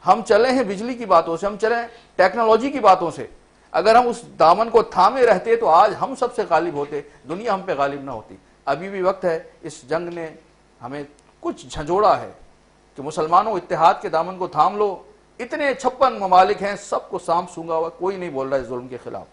ہم چلے ہیں بجلی کی باتوں سے، ہم چلے ہیں ٹیکنالوجی کی باتوں سے۔ اگر ہم اس دامن کو تھامے رہتے تو آج ہم سب سے غالب ہوتے، دنیا ہم پہ غالب نہ ہوتی۔ ابھی بھی وقت ہے، اس جنگ نے ہمیں کچھ جھنجھوڑا ہے کہ مسلمانوں اتحاد کے دامن کو تھام لو۔ اتنے 56 ممالک ہیں، سب کو سانپ سونگا ہوا، کوئی نہیں بول رہا ہے ظلم کے خلاف۔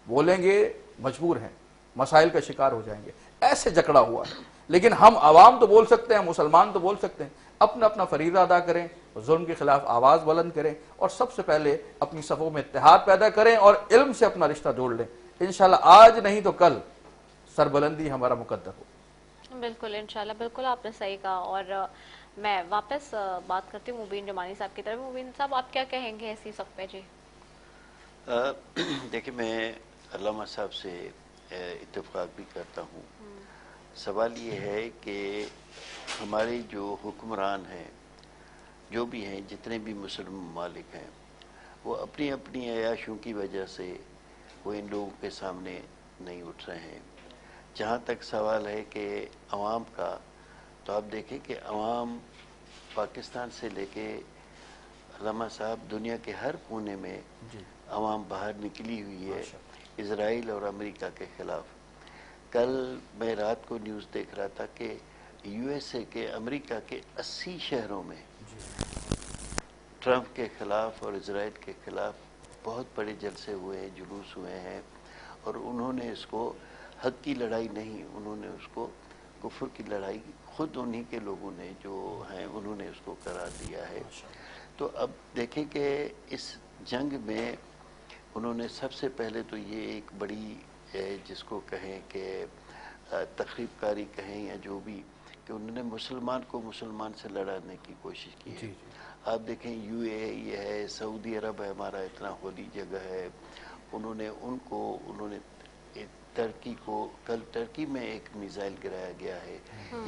بولیں گے مجبور ہیں، مسائل کا شکار ہو جائیں گے، ایسے جکڑا ہوا ہے۔ لیکن ہم عوام تو بول سکتے ہیں، مسلمان تو بول سکتے ہیں، اپنا اپنا فریضہ ادا کریں، ظلم کے خلاف آواز بلند کریں، اور سب سے پہلے اپنی صفوں میں اتحاد پیدا کریں اور علم سے اپنا رشتہ جوڑ لیں۔ انشاءاللہ آج نہیں تو کل سربلندی ہمارا مقدر ہو۔ بالکل انشاءاللہ، بالکل آپ نے صحیح کہا۔ اور میں واپس بات کرتی ہوں مبین جمانی صاحب کی طرف۔ مبین صاحب آپ کیا کہیں گے ایسی سب پہ؟ جی دیکھیں میں علامہ صاحب سے اتفاق بھی کرتا ہوں۔ سوال یہ ہے کہ ہمارے جو حکمران ہیں، جو بھی ہیں، جتنے بھی مسلم ممالک ہیں، وہ اپنی اپنی عیاشوں کی وجہ سے وہ ان لوگوں کے سامنے نہیں اٹھ رہے ہیں۔ جہاں تک سوال ہے کہ عوام کا، تو آپ دیکھیں کہ عوام پاکستان سے لے کے علامہ صاحب دنیا کے ہر کونے میں عوام باہر نکلی ہوئی ہے اسرائیل اور امریکہ کے خلاف۔ کل میں رات کو نیوز دیکھ رہا تھا کہ یو ایس اے کے، امریکہ کے 80 شہروں میں ٹرمپ کے خلاف اور اسرائیل کے خلاف بہت بڑے جلسے ہوئے ہیں، جلوس ہوئے ہیں، اور انہوں نے اس کو حق کی لڑائی نہیں، انہوں نے اس کو کفر کی لڑائی خود انہی کے لوگوں نے جو ہیں انہوں نے اس کو قرار دیا ہے۔ تو اب دیکھیں کہ اس جنگ میں انہوں نے سب سے پہلے تو یہ ایک بڑی جس کو کہیں کہ تخریب کاری کہیں یا جو بھی، کہ انہوں نے مسلمان کو مسلمان سے لڑانے کی کوشش کی ہے۔ آپ دیکھیں یو اے ای ہے، سعودی عرب ہے، ہمارا اتنا ہولی جگہ ہے، انہوں نے ترکی کو، کل ترکی میں ایک میزائل گرایا گیا ہے۔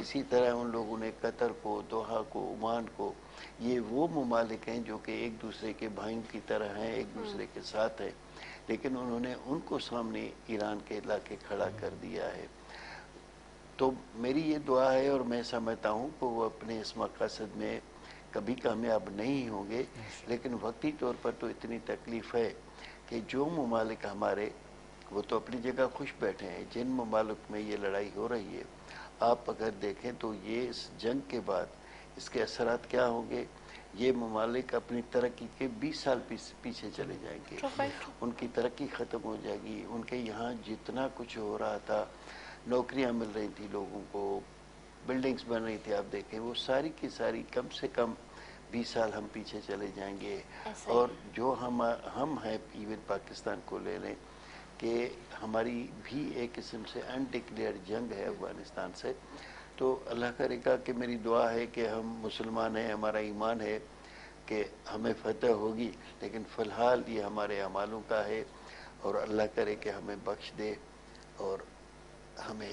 اسی طرح ان لوگوں نے قطر کو، دوحہ کو، عمان کو، یہ وہ ممالک ہیں جو کہ ایک دوسرے کے بھائیوں کی طرح ہیں، ایک دوسرے کے ساتھ ہیں، لیکن انہوں نے ان کو سامنے ایران کے علاقے کھڑا کر دیا ہے۔ تو میری یہ دعا ہے، اور میں سمجھتا ہوں کہ وہ اپنے اس مقاصد میں کبھی کامیاب نہیں ہوں گے، لیکن وقتی طور پر تو اتنی تکلیف ہے کہ جو ممالک ہمارے، وہ تو اپنی جگہ خوش بیٹھے ہیں، جن ممالک میں یہ لڑائی ہو رہی ہے، آپ اگر دیکھیں تو یہ اس جنگ کے بعد اس کے اثرات کیا ہوں گے؟ یہ ممالک اپنی ترقی کے 20 سال پیچھے چلے جائیں گے، ان کی ترقی ختم ہو جائے گی۔ ان کے یہاں جتنا کچھ ہو رہا تھا، نوکریاں مل رہی تھی لوگوں کو، بلڈنگز بن رہی تھی، آپ دیکھیں وہ ساری کی ساری کم سے کم 20 سال ہم پیچھے چلے جائیں گے۔ اور جو ہم ہیں، ایون پاکستان کو لے لیں کہ ہماری بھی ایک قسم سے انڈکلیئر جنگ ہے افغانستان سے، تو اللہ کرے گا کہ میری دعا ہے کہ ہم مسلمان ہیں، ہمارا ایمان ہے کہ ہمیں فتح ہوگی، لیکن فی الحال یہ ہمارے اعمالوں کا ہے، اور اللہ کرے کہ ہمیں بخش دے اور ہمیں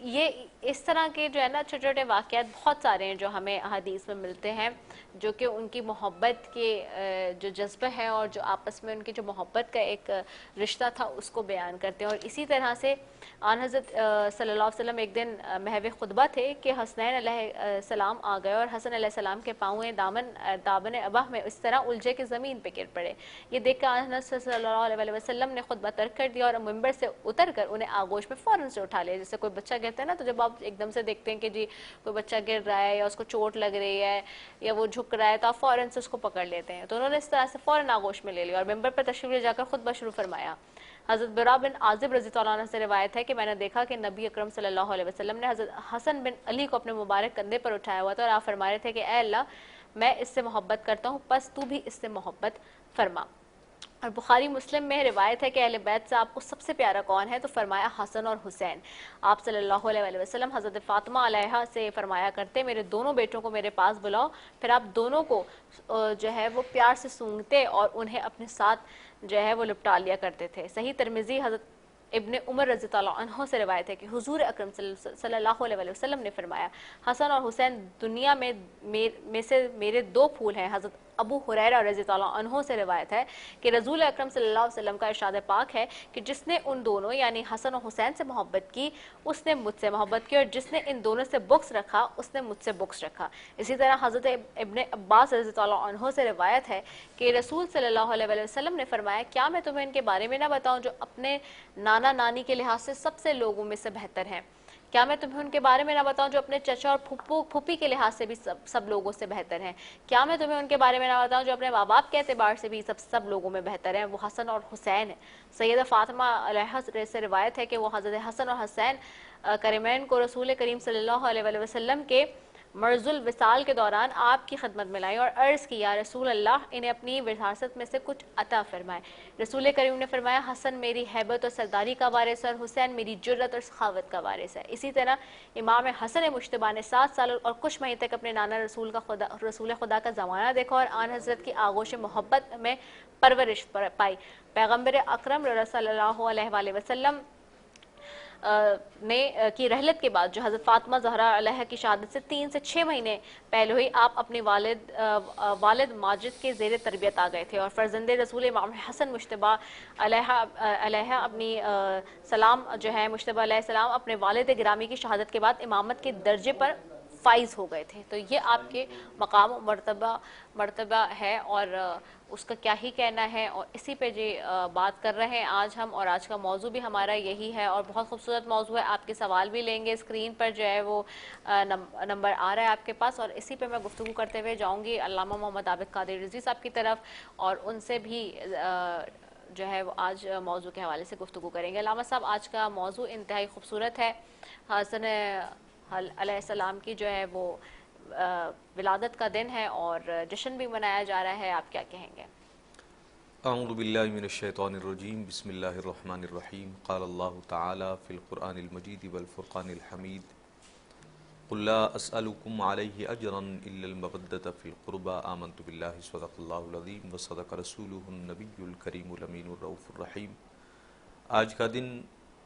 یہ اس طرح کے جو ہے نا چھوٹے چھوٹے واقعات بہت سارے ہیں جو ہمیں حدیث میں ملتے ہیں، جو کہ ان کی محبت کے جو جذبہ ہے اور جو آپس میں ان کی جو محبت کا ایک رشتہ تھا اس کو بیان کرتے ہیں۔ اور اسی طرح سے آن حضرت صلی اللہ علیہ وسلم ایک دن محو خطبہ تھے کہ حسنین علیہ السلام آ گئے اور حسن علیہ السلام کے پاؤں دامن اباہ میں اس طرح الجھے کہ زمین پہ گر پڑے۔ یہ دیکھ کر آن حضرت صلی اللہ علیہ وسلم نے خطبہ ترک کر دیا اور ممبر سے اتر کر انہیں آغوش میں فوراً سے اٹھا لیا، جیسے کوئی بچہ گرتا ہے نا، تو جب آپ ایک دم سے دیکھتے ہیں کہ جی کوئی بچہ گر رہا ہے یا اس کو چوٹ لگ رہی ہے یا وہ جھک رہا ہے تو آپ فوراً سے اس کو پکڑ لیتے ہیں، تو انہوں نے اس طرح سے فوراً آغوش میں لے لیا اور ممبر پر تشریف لے جا کر خطبہ شروع فرمایا۔ حضرت برا بن عازب رضی اللہ عنہ سے روایت ہے کہ میں نے دیکھا کہ نبی اکرم صلی اللہ علیہ وسلم نے حضرت حسن بن علی کو اپنے مبارک کندھے پر اٹھایا ہوا تھا اور آپ فرما رہے تھے کہ اے اللہ میں اس سے محبت کرتا ہوں، پس تو بھی اس سے محبت فرما۔ اور بخاری مسلم میں روایت ہے کہ اہل بیت سے آپ کو سب سے پیارا کون ہے، تو فرمایا حسن اور حسین۔ آپ صلی اللہ علیہ وسلم حضرت فاطمہ علیہا سے فرمایا کرتے میرے دونوں بیٹوں کو میرے پاس بلاؤ، پھر آپ دونوں کو جو ہے وہ پیار سے سونگتے اور انہیں اپنے ساتھ جو ہے وہ لپٹا لیا کرتے تھے۔ صحیح ترمذی حضرت ابن عمر رضی اللہ عنہ سے روایت ہے کہ حضور اکرم صلی اللہ علیہ وسلم نے فرمایا حسن اور حسین دنیا میں سے میرے دو پھول ہیں۔ حضرت ابو ہریرہ رضی اللہ عنہ سے روایت ہے کہ رسول اکرم صلی اللہ علیہ وسلم کا ارشاد پاک ہے کہ جس نے ان دونوں یعنی حسن اور حسین سے محبت کی اس نے مجھ سے محبت کی، اور جس نے ان دونوں سے بغض رکھا اس نے مجھ سے بغض رکھا۔ اسی طرح حضرت ابن عباس رضی اللہ عنہ سے روایت ہے کہ رسول صلی اللہ علیہ وسلم نے فرمایا کیا میں تمہیں ان کے بارے میں نہ بتاؤں جو اپنے نانا نانی کے لحاظ سے سب سے لوگوں میں سے بہتر ہیں؟ کیا میں تمہیں ان کے بارے میں نہ بتاؤں جو اپنے چچا اور پھوپھی کے لحاظ سے بھی سب لوگوں سے بہتر ہیں؟ کیا میں تمہیں ان کے بارے میں نہ بتاؤں جو اپنے ماں باپ کے اعتبار سے بھی سب لوگوں میں بہتر ہیں؟ وہ حسن اور حسین ہیں۔ سیدہ فاطمہ علیہا سے روایت ہے کہ وہ حضرت حسن اور حسین کریمین کو رسول کریم صلی اللہ علیہ وسلم کے مرض الوصال کے دوران آپ کی خدمت میں لائی اور عرض کی یا رسول اللہ انہیں اپنی وراثت میں سے کچھ عطا فرمائے۔ رسول کریم نے فرمایا حسن میری ہیبت اور سرداری کا وارث ہے اور حسین میری جرت اور سخاوت کا وارث ہے۔ اسی طرح امام حسن مجتبیٰ نے 7 سال اور کچھ مہینے تک اپنے نانا رسول خدا کا زمانہ دیکھا اور آن حضرت کی آغوش محبت میں پرورش پائی۔ پیغمبر اکرم صلی اللہ علیہ وسلم کی رحلت کے بعد جو حضرت فاطمہ زہرا علیہ کی شہادت سے 3 سے 6 مہینے پہلے ہوئی آپ اپنے والد ماجد کے زیر تربیت آ گئے تھے اور فرزند رسول امام حسن مجتبیٰ علیہ اپنی سلام جو ہے مجتبیٰ علیہ السلام اپنے والد گرامی کی شہادت کے بعد امامت کے درجے پر فائز ہو گئے تھے۔ تو یہ آپ کے مقام و مرتبہ ہے اور اس کا کیا ہی کہنا ہے، اور اسی پہ جی بات کر رہے ہیں آج ہم، اور آج کا موضوع بھی ہمارا یہی ہے اور بہت خوبصورت موضوع ہے۔ آپ کے سوال بھی لیں گے، اسکرین پر جو ہے وہ نمبر آ رہا ہے آپ کے پاس، اور اسی پہ میں گفتگو کرتے ہوئے جاؤں گی علامہ محمد عابد قادری رضوی صاحب کی طرف اور ان سے بھی جو ہے وہ آج موضوع کے حوالے سے گفتگو کریں گے۔ علامہ صاحب آج کا موضوع انتہائی خوبصورت ہے، حسن علیہ السلام کی جو ہے وہ ولادت کا دن ہے اور جشن بھی منایا جا رہا ہے، آپ کیا کہیں گے؟ اعوذ باللہ من الشیطان الرجیم، بسم اللہ الرحمن الرحیم۔ قال اللہ تعالی فی القرآن المجید والفرقان الحمید قل لا اسألکم علیہ اجرا الا المودۃ فی القربى آمنت باللہ صدق اللہ العظیم وصدق رسولہ النبی الکریم الامین الرؤوف الرحیم۔ آج کا دن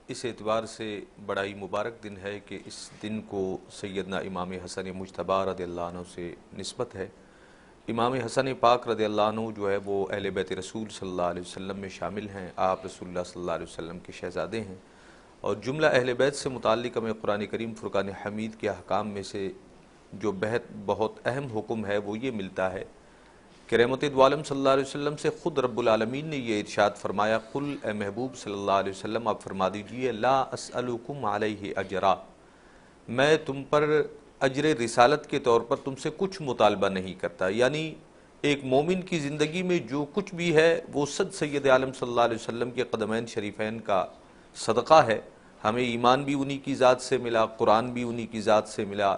اس اعتبار سے بڑا ہی مبارک دن ہے کہ اس دن کو سیدنا امام حسن مجتبیٰ رضی اللہ عنہ سے نسبت ہے۔ امام حسن پاک رضی اللہ عنہ جو ہے وہ اہل بیت رسول صلی اللہ علیہ وسلم میں شامل ہیں، آپ رسول اللہ صلی اللہ علیہ وسلم کے شہزادے ہیں، اور جملہ اہل بیت سے متعلق ہمیں قرآن کریم فرقان حمید کے احکام میں سے جو بہت اہم حکم ہے وہ یہ ملتا ہے کہ رحمت دو عالم صلی اللہ علیہ وسلم سے خود رب العالمین نے یہ ارشاد فرمایا، قل اے محبوب صلی اللہ علیہ وسلم آپ فرما دیجئے لا اسألکم علیہ اجرا، میں تم پر اجر رسالت کے طور پر تم سے کچھ مطالبہ نہیں کرتا، یعنی ایک مومن کی زندگی میں جو کچھ بھی ہے وہ سید عالم صلی اللہ علیہ وسلم کے قدمین شریفین کا صدقہ ہے۔ ہمیں ایمان بھی انہی کی ذات سے ملا، قرآن بھی انہی کی ذات سے ملا،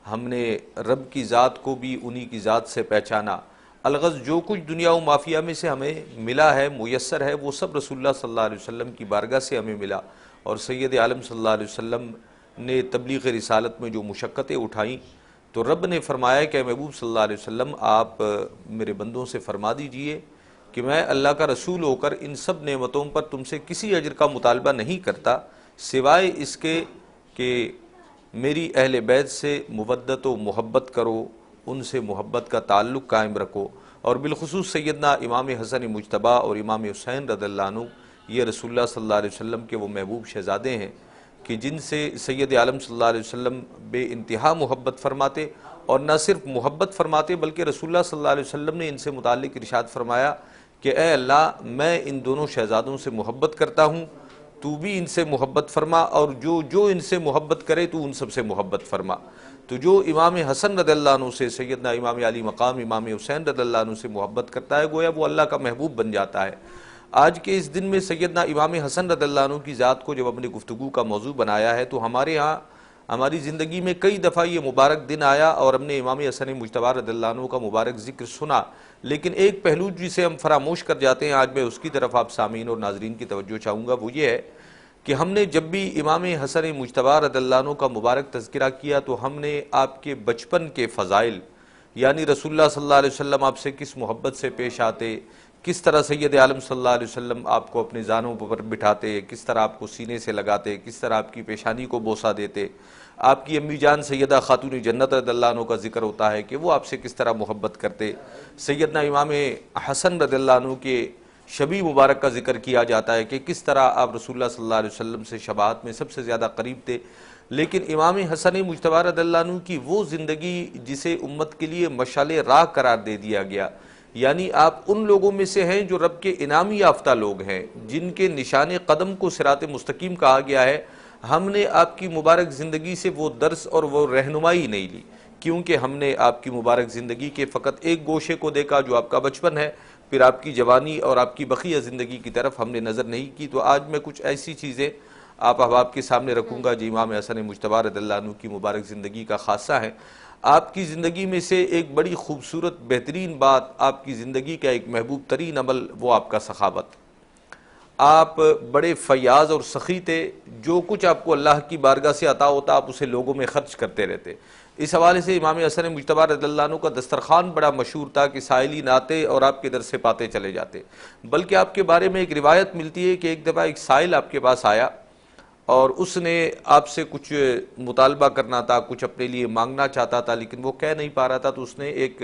ہم نے رب کی ذات کو بھی انہی کی ذات سے پہچانا، الغرض جو کچھ دنیا و مافیہ میں سے ہمیں ملا ہے میسر ہے وہ سب رسول اللہ صلی اللہ علیہ وسلم کی بارگاہ سے ہمیں ملا، اور سید عالم صلی اللہ علیہ وسلم نے تبلیغ رسالت میں جو مشقتیں اٹھائیں تو رب نے فرمایا کہ محبوب صلی اللہ علیہ وسلم آپ میرے بندوں سے فرما دیجئے کہ میں اللہ کا رسول ہو کر ان سب نعمتوں پر تم سے کسی اجر کا مطالبہ نہیں کرتا سوائے اس کے کہ میری اہل بیت سے مودت و محبت کرو، ان سے محبت کا تعلق قائم رکھو، اور بالخصوص سیدنا امام حسن مجتبیٰ اور امام حسین رضی اللہ عنہ، یہ رسول اللہ صلی اللہ علیہ وسلم کے وہ محبوب شہزادے ہیں کہ جن سے سید عالم صلی اللہ علیہ وسلم بے انتہا محبت فرماتے، اور نہ صرف محبت فرماتے بلکہ رسول اللہ صلی اللہ علیہ وسلم نے ان سے متعلق ارشاد فرمایا کہ اے اللہ، میں ان دونوں شہزادوں سے محبت کرتا ہوں، تو بھی ان سے محبت فرما، اور جو ان سے محبت کرے تو ان سب سے محبت فرما۔ تو جو امام حسن رضی اللہ عنہ سے، سیدنا امام علی مقام امام حسین رضی اللہ عنہ سے محبت کرتا ہے، گویا وہ اللہ کا محبوب بن جاتا ہے۔ آج کے اس دن میں سیدنا امام حسن رضی اللہ عنہ کی ذات کو جب اپنی گفتگو کا موضوع بنایا ہے تو ہمارے ہاں ہماری زندگی میں کئی دفعہ یہ مبارک دن آیا اور ہم نے امام حسن مجتبیٰ رضی اللہ عنہ کا مبارک ذکر سنا، لیکن ایک پہلو جسے ہم فراموش کر جاتے ہیں، آج میں اس کی طرف آپ سامعین اور ناظرین کی توجہ چاہوں گا، وہ یہ ہے کہ ہم نے جب بھی امام حسن مجتبیٰ رضی اللہ عنہ کا مبارک تذکرہ کیا تو ہم نے آپ کے بچپن کے فضائل، یعنی رسول اللہ صلی اللہ علیہ وسلم آپ سے کس محبت سے پیش آتے، کس طرح سید عالم صلی اللہ علیہ وسلم آپ کو اپنے زانوں پر بٹھاتے، کس طرح آپ کو سینے سے لگاتے، کس طرح آپ کی پیشانی کو بوسہ دیتے، آپ کی امی جان سیدہ خاتون جنت رضی اللہ عنہ کا ذکر ہوتا ہے کہ وہ آپ سے کس طرح محبت کرتے، سیدنا امام حسن رضی اللہ عنہ کے شبی مبارک کا ذکر کیا جاتا ہے کہ کس طرح آپ رسول اللہ صلی اللہ علیہ وسلم سے شباہت میں سب سے زیادہ قریب تھے۔ لیکن امام حسن مجتبیٰ رضی اللہ عنہ کی وہ زندگی جسے امت کے لیے مشعل راہ قرار دے دیا گیا، یعنی آپ ان لوگوں میں سے ہیں جو رب کے انعامی یافتہ لوگ ہیں، جن کے نشان قدم کو صراط مستقیم کہا گیا ہے۔ ہم نے آپ کی مبارک زندگی سے وہ درس اور وہ رہنمائی نہیں لی، کیونکہ ہم نے آپ کی مبارک زندگی کے فقط ایک گوشے کو دیکھا جو آپ کا بچپن ہے، پھر آپ کی جوانی اور آپ کی بقیہ زندگی کی طرف ہم نے نظر نہیں کی۔ تو آج میں کچھ ایسی چیزیں آپ احباب کے سامنے رکھوں گا جو امام حسن مجتبیٰ رضی اللہ عنہ کی مبارک زندگی کا خاصہ ہے۔ آپ کی زندگی میں سے ایک بڑی خوبصورت بہترین بات، آپ کی زندگی کا ایک محبوب ترین عمل، وہ آپ کا سخاوت۔ آپ بڑے فیاض اور سخی تھے، جو کچھ آپ کو اللہ کی بارگاہ سے عطا ہوتا آپ اسے لوگوں میں خرچ کرتے رہتے۔ اس حوالے سے امام حسن مجتبیٰ رضی اللہ عنہ کا دسترخوان بڑا مشہور تھا کہ سائلین آتے اور آپ کے در سے پاتے چلے جاتے۔ بلکہ آپ کے بارے میں ایک روایت ملتی ہے کہ ایک دفعہ ایک سائل آپ کے پاس آیا اور اس نے آپ سے کچھ مطالبہ کرنا تھا، کچھ اپنے لیے مانگنا چاہتا تھا، لیکن وہ کہہ نہیں پا رہا تھا، تو اس نے ایک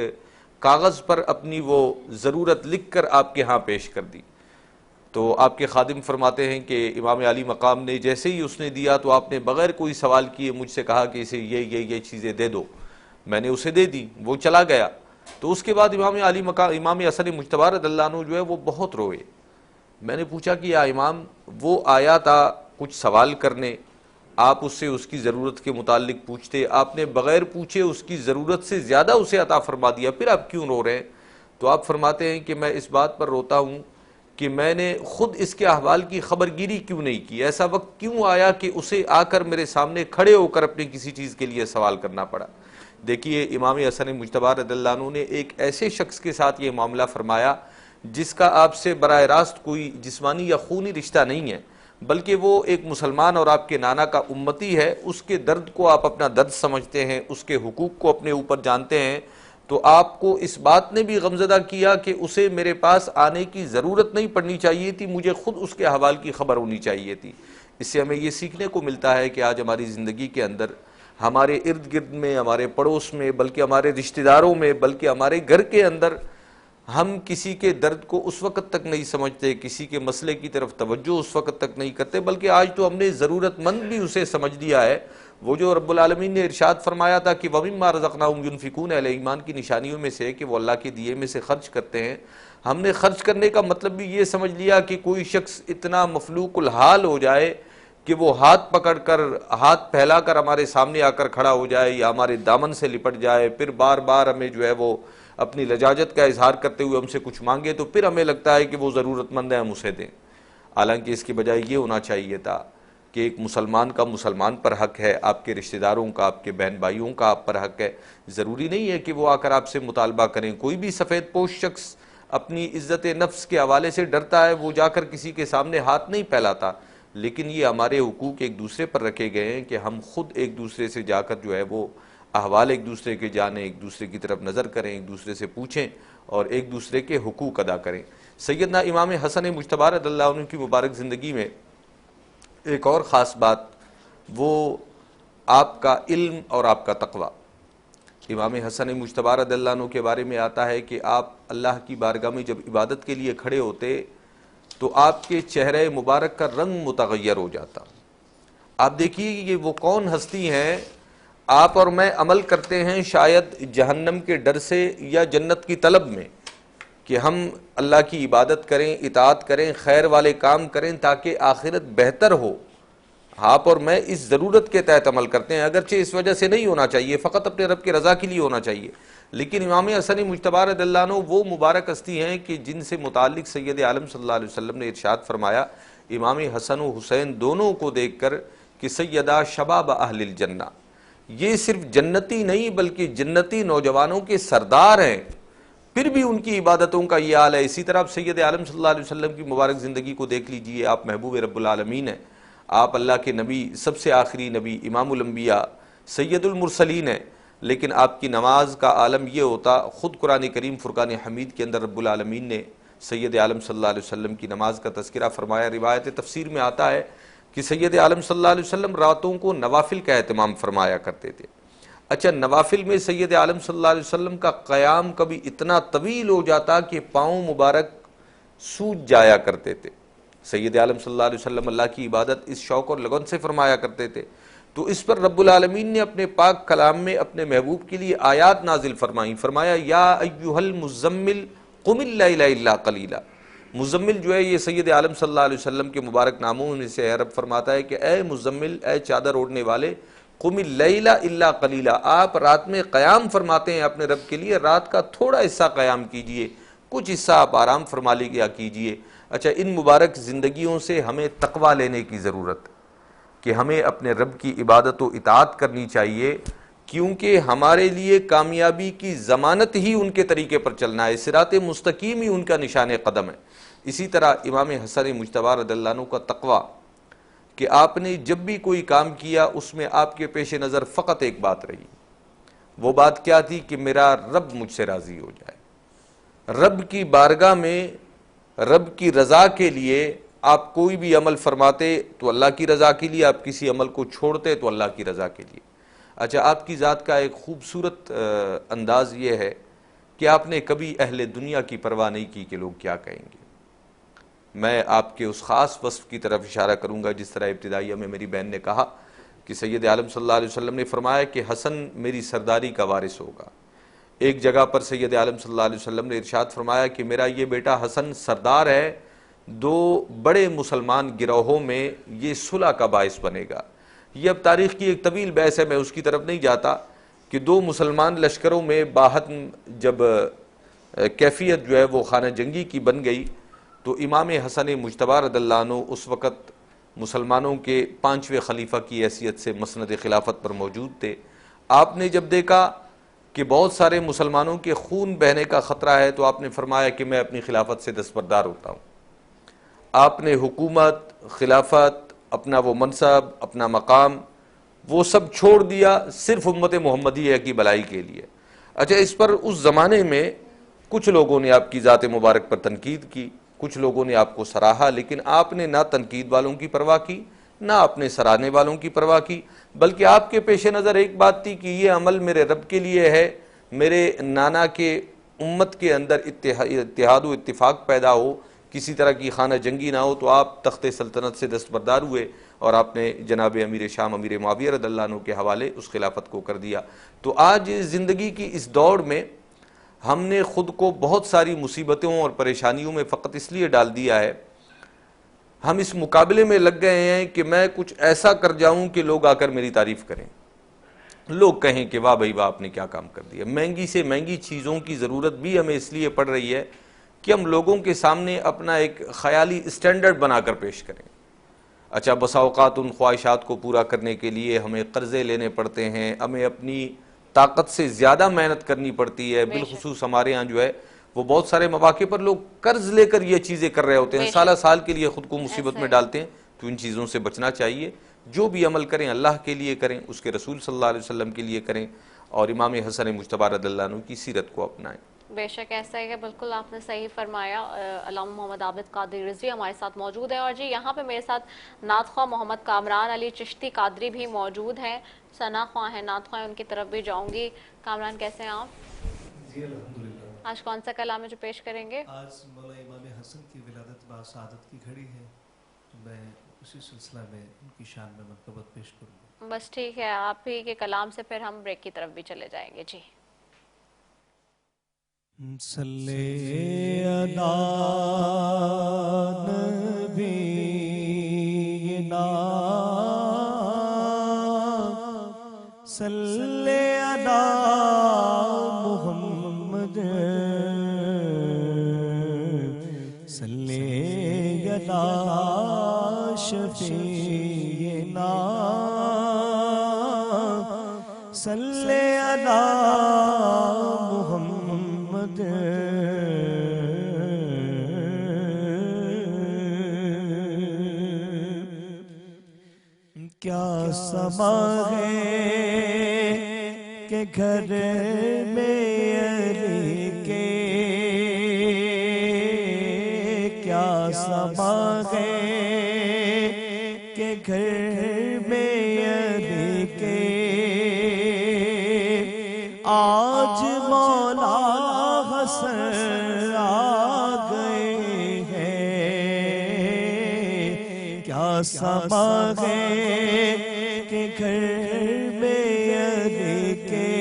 کاغذ پر اپنی وہ ضرورت لکھ کر آپ کے ہاں پیش کر دی۔ تو آپ کے خادم فرماتے ہیں کہ امام علی مقام نے جیسے ہی اس نے دیا تو آپ نے بغیر کوئی سوال کیے مجھ سے کہا کہ اسے یہ چیزیں دے دو۔ میں نے اسے دے دی، وہ چلا گیا۔ تو اس کے بعد امام حسن مجتبیٰ رضی اللہ عنہ جو ہے وہ بہت روئے۔ میں نے پوچھا کہ یا امام، وہ آیا تھا کچھ سوال کرنے، آپ اس سے اس کی ضرورت کے متعلق پوچھتے، آپ نے بغیر پوچھے اس کی ضرورت سے زیادہ اسے عطا فرما دیا، پھر آپ کیوں رو رہے ہیں؟ تو آپ فرماتے ہیں کہ میں اس بات پر روتا ہوں کہ میں نے خود اس کے احوال کی خبرگیری کیوں نہیں کی، ایسا وقت کیوں آیا کہ اسے آ کر میرے سامنے کھڑے ہو کر اپنی کسی چیز کے لیے سوال کرنا پڑا۔ دیکھیے امام حسن مجتبیٰ رضی اللہ عنہ نے ایک ایسے شخص کے ساتھ یہ معاملہ فرمایا جس کا آپ سے براہ راست کوئی جسمانی یا خونی رشتہ نہیں ہے، بلکہ وہ ایک مسلمان اور آپ کے نانا کا امتی ہے، اس کے درد کو آپ اپنا درد سمجھتے ہیں، اس کے حقوق کو اپنے اوپر جانتے ہیں۔ تو آپ کو اس بات نے بھی غمزدہ کیا کہ اسے میرے پاس آنے کی ضرورت نہیں پڑنی چاہیے تھی، مجھے خود اس کے احوال کی خبر ہونی چاہیے تھی۔ اس سے ہمیں یہ سیکھنے کو ملتا ہے کہ آج ہماری زندگی کے اندر، ہمارے ارد گرد میں، ہمارے پڑوس میں، بلکہ ہمارے رشتہ داروں میں، بلکہ ہمارے گھر کے اندر ہم کسی کے درد کو اس وقت تک نہیں سمجھتے، کسی کے مسئلے کی طرف توجہ اس وقت تک نہیں کرتے، بلکہ آج تو ہم نے ضرورت مند بھی اسے سمجھ لیا ہے۔ وہ جو رب العالمین نے ارشاد فرمایا تھا کہ وَمِمَّا رَزَقْنَاهُمْ يُنْفِقُونَ، اہل ایمان کی نشانیوں میں سے ہے کہ وہ اللہ کے دیے میں سے خرچ کرتے ہیں۔ ہم نے خرچ کرنے کا مطلب بھی یہ سمجھ لیا کہ کوئی شخص اتنا مفلوق الحال ہو جائے کہ وہ ہاتھ پکڑ کر، ہاتھ پھیلا کر ہمارے سامنے آ کر کھڑا ہو جائے یا ہمارے دامن سے لپٹ جائے، پھر بار بار ہمیں جو ہے وہ اپنی لجاجت کا اظہار کرتے ہوئے ہم سے کچھ مانگے، تو پھر ہمیں لگتا ہے کہ وہ ضرورت مند ہے، ہم اسے دیں۔ حالانکہ اس کی بجائے یہ ہونا چاہیے تھا کہ ایک مسلمان کا مسلمان پر حق ہے، آپ کے رشتہ داروں کا، آپ کے بہن بھائیوں کا آپ پر حق ہے۔ ضروری نہیں ہے کہ وہ آ کر آپ سے مطالبہ کریں۔ کوئی بھی سفید پوش شخص اپنی عزت نفس کے حوالے سے ڈرتا ہے، وہ جا کر کسی کے سامنے ہاتھ نہیں پھیلاتا، لیکن یہ ہمارے حقوق ایک دوسرے پر رکھے گئے ہیں کہ ہم خود ایک دوسرے سے جا کر جو ہے وہ احوال ایک دوسرے کے جانیں، ایک دوسرے کی طرف نظر کریں، ایک دوسرے سے پوچھیں اور ایک دوسرے کے حقوق ادا کریں۔ سیدنا امام حسن مجتبیٰ رضی اللہ عنہ کی مبارک زندگی میں ایک اور خاص بات، وہ آپ کا علم اور آپ کا تقوی۔ امام حسن مجتبی رضی اللہ عنہ کے بارے میں آتا ہے کہ آپ اللہ کی بارگاہ میں جب عبادت کے لیے کھڑے ہوتے تو آپ کے چہرے مبارک کا رنگ متغیر ہو جاتا۔ آپ دیکھیے یہ وہ کون ہستی ہیں، آپ اور میں عمل کرتے ہیں شاید جہنم کے ڈر سے یا جنت کی طلب میں کہ ہم اللہ کی عبادت کریں، اطاعت کریں، خیر والے کام کریں تاکہ آخرت بہتر ہو۔ آپ اور میں اس ضرورت کے تحت عمل کرتے ہیں، اگرچہ اس وجہ سے نہیں ہونا چاہیے، فقط اپنے رب کی رضا کے لیے ہونا چاہیے۔ لیکن امام حسن مجتبی رضی اللہ عنہ وہ مبارک ہستی ہیں کہ جن سے متعلق سید عالم صلی اللہ علیہ وسلم نے ارشاد فرمایا، امام حسن و حسین دونوں کو دیکھ کر کہ سیدہ شباب اہل الجنہ، یہ صرف جنتی نہیں بلکہ جنتی نوجوانوں کے سردار ہیں، پھر بھی ان کی عبادتوں کا یہ حال ہے۔ اسی طرح آپ سید عالم صلی اللہ علیہ وسلم کی مبارک زندگی کو دیکھ لیجئے، آپ محبوب رب العالمین ہیں، آپ اللہ کے نبی، سب سے آخری نبی، امام الانبیاء، سید المرسلین ہیں، لیکن آپ کی نماز کا عالم یہ ہوتا، خود قرآن کریم فرقان حمید کے اندر رب العالمین نے سید عالم صلی اللہ علیہ وسلم کی نماز کا تذکرہ فرمایا۔ روایت تفسیر میں آتا ہے کہ سید عالم صلی اللہ علیہ وسلم راتوں کو نوافل کا اہتمام فرمایا کرتے تھے۔ اچھا، نوافل میں سید عالم صلی اللہ علیہ وسلم کا قیام کبھی اتنا طویل ہو جاتا کہ پاؤں مبارک سوج جایا کرتے تھے۔ سید عالم صلی اللہ علیہ وسلم اللہ کی عبادت اس شوق اور لگن سے فرمایا کرتے تھے، تو اس پر رب العالمین نے اپنے پاک کلام میں اپنے محبوب کے لیے آیات نازل فرمائیں، فرمایا یا ایھا المزمل قم اللیل الا قلیلا۔ مزمل جو ہے یہ سید عالم صلی اللہ علیہ وسلم کے مبارک ناموں میں سے ہے۔ رب فرماتا ہے کہ اے مزمل، اے چادر اوڑھنے والے، قم اللیل الا قلیلا، آپ رات میں قیام فرماتے ہیں اپنے رب کے لیے، رات کا تھوڑا حصہ قیام کیجئے، کچھ حصہ آپ آرام فرما لیا کیجئے۔ اچھا، ان مبارک زندگیوں سے ہمیں تقویٰ لینے کی ضرورت کہ ہمیں اپنے رب کی عبادت و اطاعت کرنی چاہیے، کیونکہ ہمارے لیے کامیابی کی ضمانت ہی ان کے طریقے پر چلنا ہے، صراط مستقیم ہی ان کا نشان قدم ہے۔ اسی طرح امام حسن مجتبی رضی اللہ عنہ کا تقویٰ کہ آپ نے جب بھی کوئی کام کیا اس میں آپ کے پیش نظر فقط ایک بات رہی، وہ بات کیا تھی کہ میرا رب مجھ سے راضی ہو جائے۔ رب کی بارگاہ میں رب کی رضا کے لیے آپ کوئی بھی عمل فرماتے تو اللہ کی رضا کے لیے، آپ کسی عمل کو چھوڑتے تو اللہ کی رضا کے لیے۔ اچھا، آپ کی ذات کا ایک خوبصورت انداز یہ ہے کہ آپ نے کبھی اہل دنیا کی پرواہ نہیں کی کہ لوگ کیا کہیں گے۔ میں آپ کے اس خاص وصف کی طرف اشارہ کروں گا جس طرح ابتدائیہ میں میری بہن نے کہا کہ سید عالم صلی اللہ علیہ وسلم نے فرمایا کہ حسن میری سرداری کا وارث ہوگا۔ ایک جگہ پر سید عالم صلی اللہ علیہ وسلم نے ارشاد فرمایا کہ میرا یہ بیٹا حسن سردار ہے، دو بڑے مسلمان گروہوں میں یہ صلح کا باعث بنے گا۔ یہ اب تاریخ کی ایک طویل بحث ہے، میں اس کی طرف نہیں جاتا، کہ دو مسلمان لشکروں میں باہم جب کیفیت جو ہے وہ خانہ جنگی کی بن گئی تو امام حسن مجتبی رضی اللہ عنہ اس وقت مسلمانوں کے 5ویں خلیفہ کی حیثیت سے مسند خلافت پر موجود تھے۔ آپ نے جب دیکھا کہ بہت سارے مسلمانوں کے خون بہنے کا خطرہ ہے تو آپ نے فرمایا کہ میں اپنی خلافت سے دستبردار ہوتا ہوں۔ آپ نے حکومت، خلافت، اپنا وہ منصب، اپنا مقام، وہ سب چھوڑ دیا صرف امت محمدیہ کی بھلائی کے لیے۔ اچھا، اس پر اس زمانے میں کچھ لوگوں نے آپ کی ذات مبارک پر تنقید کی، کچھ لوگوں نے آپ کو سراہا، لیکن آپ نے نہ تنقید والوں کی پرواہ کی نہ اپنے سراہنے والوں کی پرواہ کی، بلکہ آپ کے پیش نظر ایک بات تھی کہ یہ عمل میرے رب کے لیے ہے، میرے نانا کے امت کے اندر اتحاد و اتفاق پیدا ہو، کسی طرح کی خانہ جنگی نہ ہو، تو آپ تخت سلطنت سے دستبردار ہوئے اور آپ نے جناب امیر شام امیر معاویہ رضی اللہ عنہ کے حوالے اس خلافت کو کر دیا۔ تو آج زندگی کی اس دوڑ میں ہم نے خود کو بہت ساری مصیبتوں اور پریشانیوں میں فقط اس لیے ڈال دیا ہے، ہم اس مقابلے میں لگ گئے ہیں کہ میں کچھ ایسا کر جاؤں کہ لوگ آ کر میری تعریف کریں، لوگ کہیں کہ واہ بھائی واہ آپ نے کیا کام کر دیا۔ مہنگی سے مہنگی چیزوں کی ضرورت بھی ہمیں اس لیے پڑ رہی ہے کہ ہم لوگوں کے سامنے اپنا ایک خیالی اسٹینڈرڈ بنا کر پیش کریں۔ اچھا، بسا اوقات ان خواہشات کو پورا کرنے کے لیے ہمیں قرضے لینے پڑتے ہیں، ہمیں اپنی طاقت سے زیادہ محنت کرنی پڑتی ہے، بالخصوص ہمارے ہاں جو ہے وہ بہت سارے مواقع پر لوگ قرض لے کر یہ چیزیں کر رہے ہوتے ہیں، سالہ سال کے لیے خود کو مصیبت میں ڈالتے ہیں۔ تو ان چیزوں سے بچنا چاہیے، جو بھی عمل کریں اللہ کے لیے کریں، اس کے رسول صلی اللہ علیہ وسلم کے لیے کریں، اور امام حسن مجتبی رضی اللہ عنہ کی سیرت کو اپنائیں۔ بے شک ایسا ہے کہ بالکل آپ نے صحیح فرمایا. علامہ محمد عابد قادری رضوی ہمارے ساتھ موجود ہیں, اور جی یہاں پہ میرے ساتھ نعت خواہ محمد کامران علی چشتی قادری بھی موجود ہیں, ثنا خواہ ہیں, نعت خواہ, ان کی طرف بھی جاؤں گی. کامران کیسے ہیں آپ؟ جی الحمدللہ. آج کون سا کلام ہے جو پیش کریں گے؟ آج مولا امام حسن کی ولادت باسعادت کی گھڑی ہے, تو میں اسی سلسلہ میں ان کی شان میں منقبت پیش کروں گا. بس ٹھیک ہے, آپ ہی کے کلام سے پھر ہم بریک کی طرف بھی چلے جائیں گے. جی صلی علی نبینا صلی علی محمد صلی علی شفیعنا صلی علی محمد کیا سما ہے کہ گھر میں علی کے, کیا سما ہے کہ گھر میں علی کے, آج مولا حسن آ گئے ہیں. کیا سما ہے کہ گھر میں علی کے,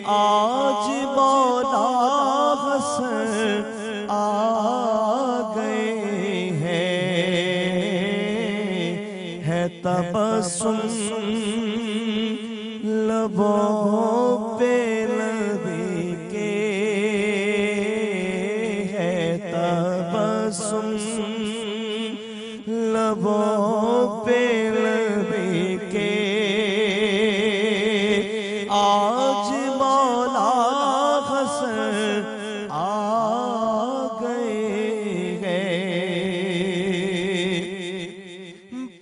آج مولا حسن آ گئے ہیں. ہے تبسم لبوں پہ نبی کے, ہے تبسم لبوں پہ نبی کے, آج مولا حسن آ گئے ہیں.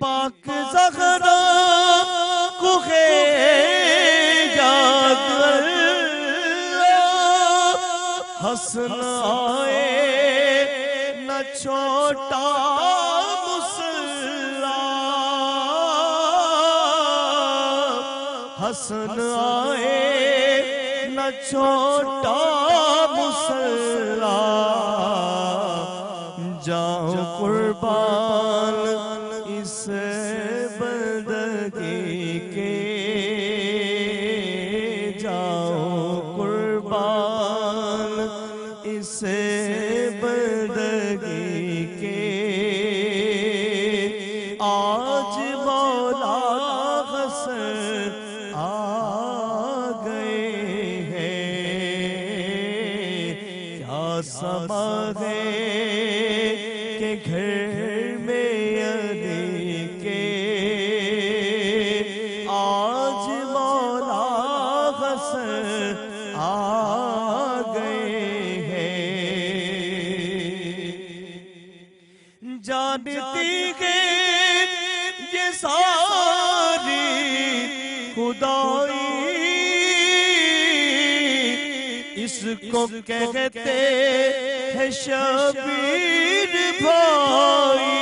پاک زہرا کو حسن آئے نہ چھوٹا مصلا, حسن آئے نہ چھوٹا مصلا, جاؤ قربان اس بندگی کے, جاؤ قربان اس بندگی کے, آج مولا حسن آ گئے ہیں. کیا سما ہے کہ گھر میں علی کے, آج مولا حسن آ گئے ہیں. جانتی ہے یہ ساری خدائی, اس کو کہتے ہیں شبیر بھائی.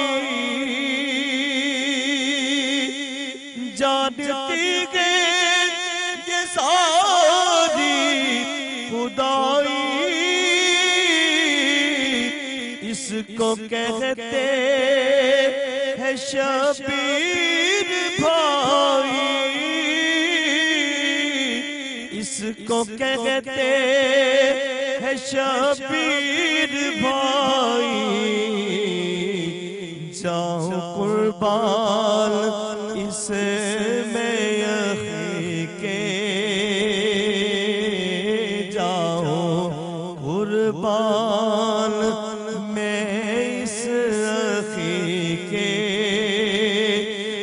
جانتی ہے یہ ساری خدائی, اس کو کہتے ہیں شبیر بھائی, اس کو کہتے ہیں شبیر بھائی. جاؤ قربان اس میں اخی کے, جاؤ قربان میں اس اخی کے,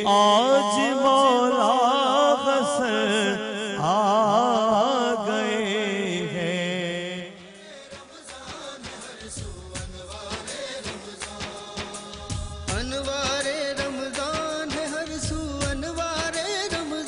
آج مولا حسن آ گئے ہیں. انوار رمضان ہے ہر سو, انوار رمضان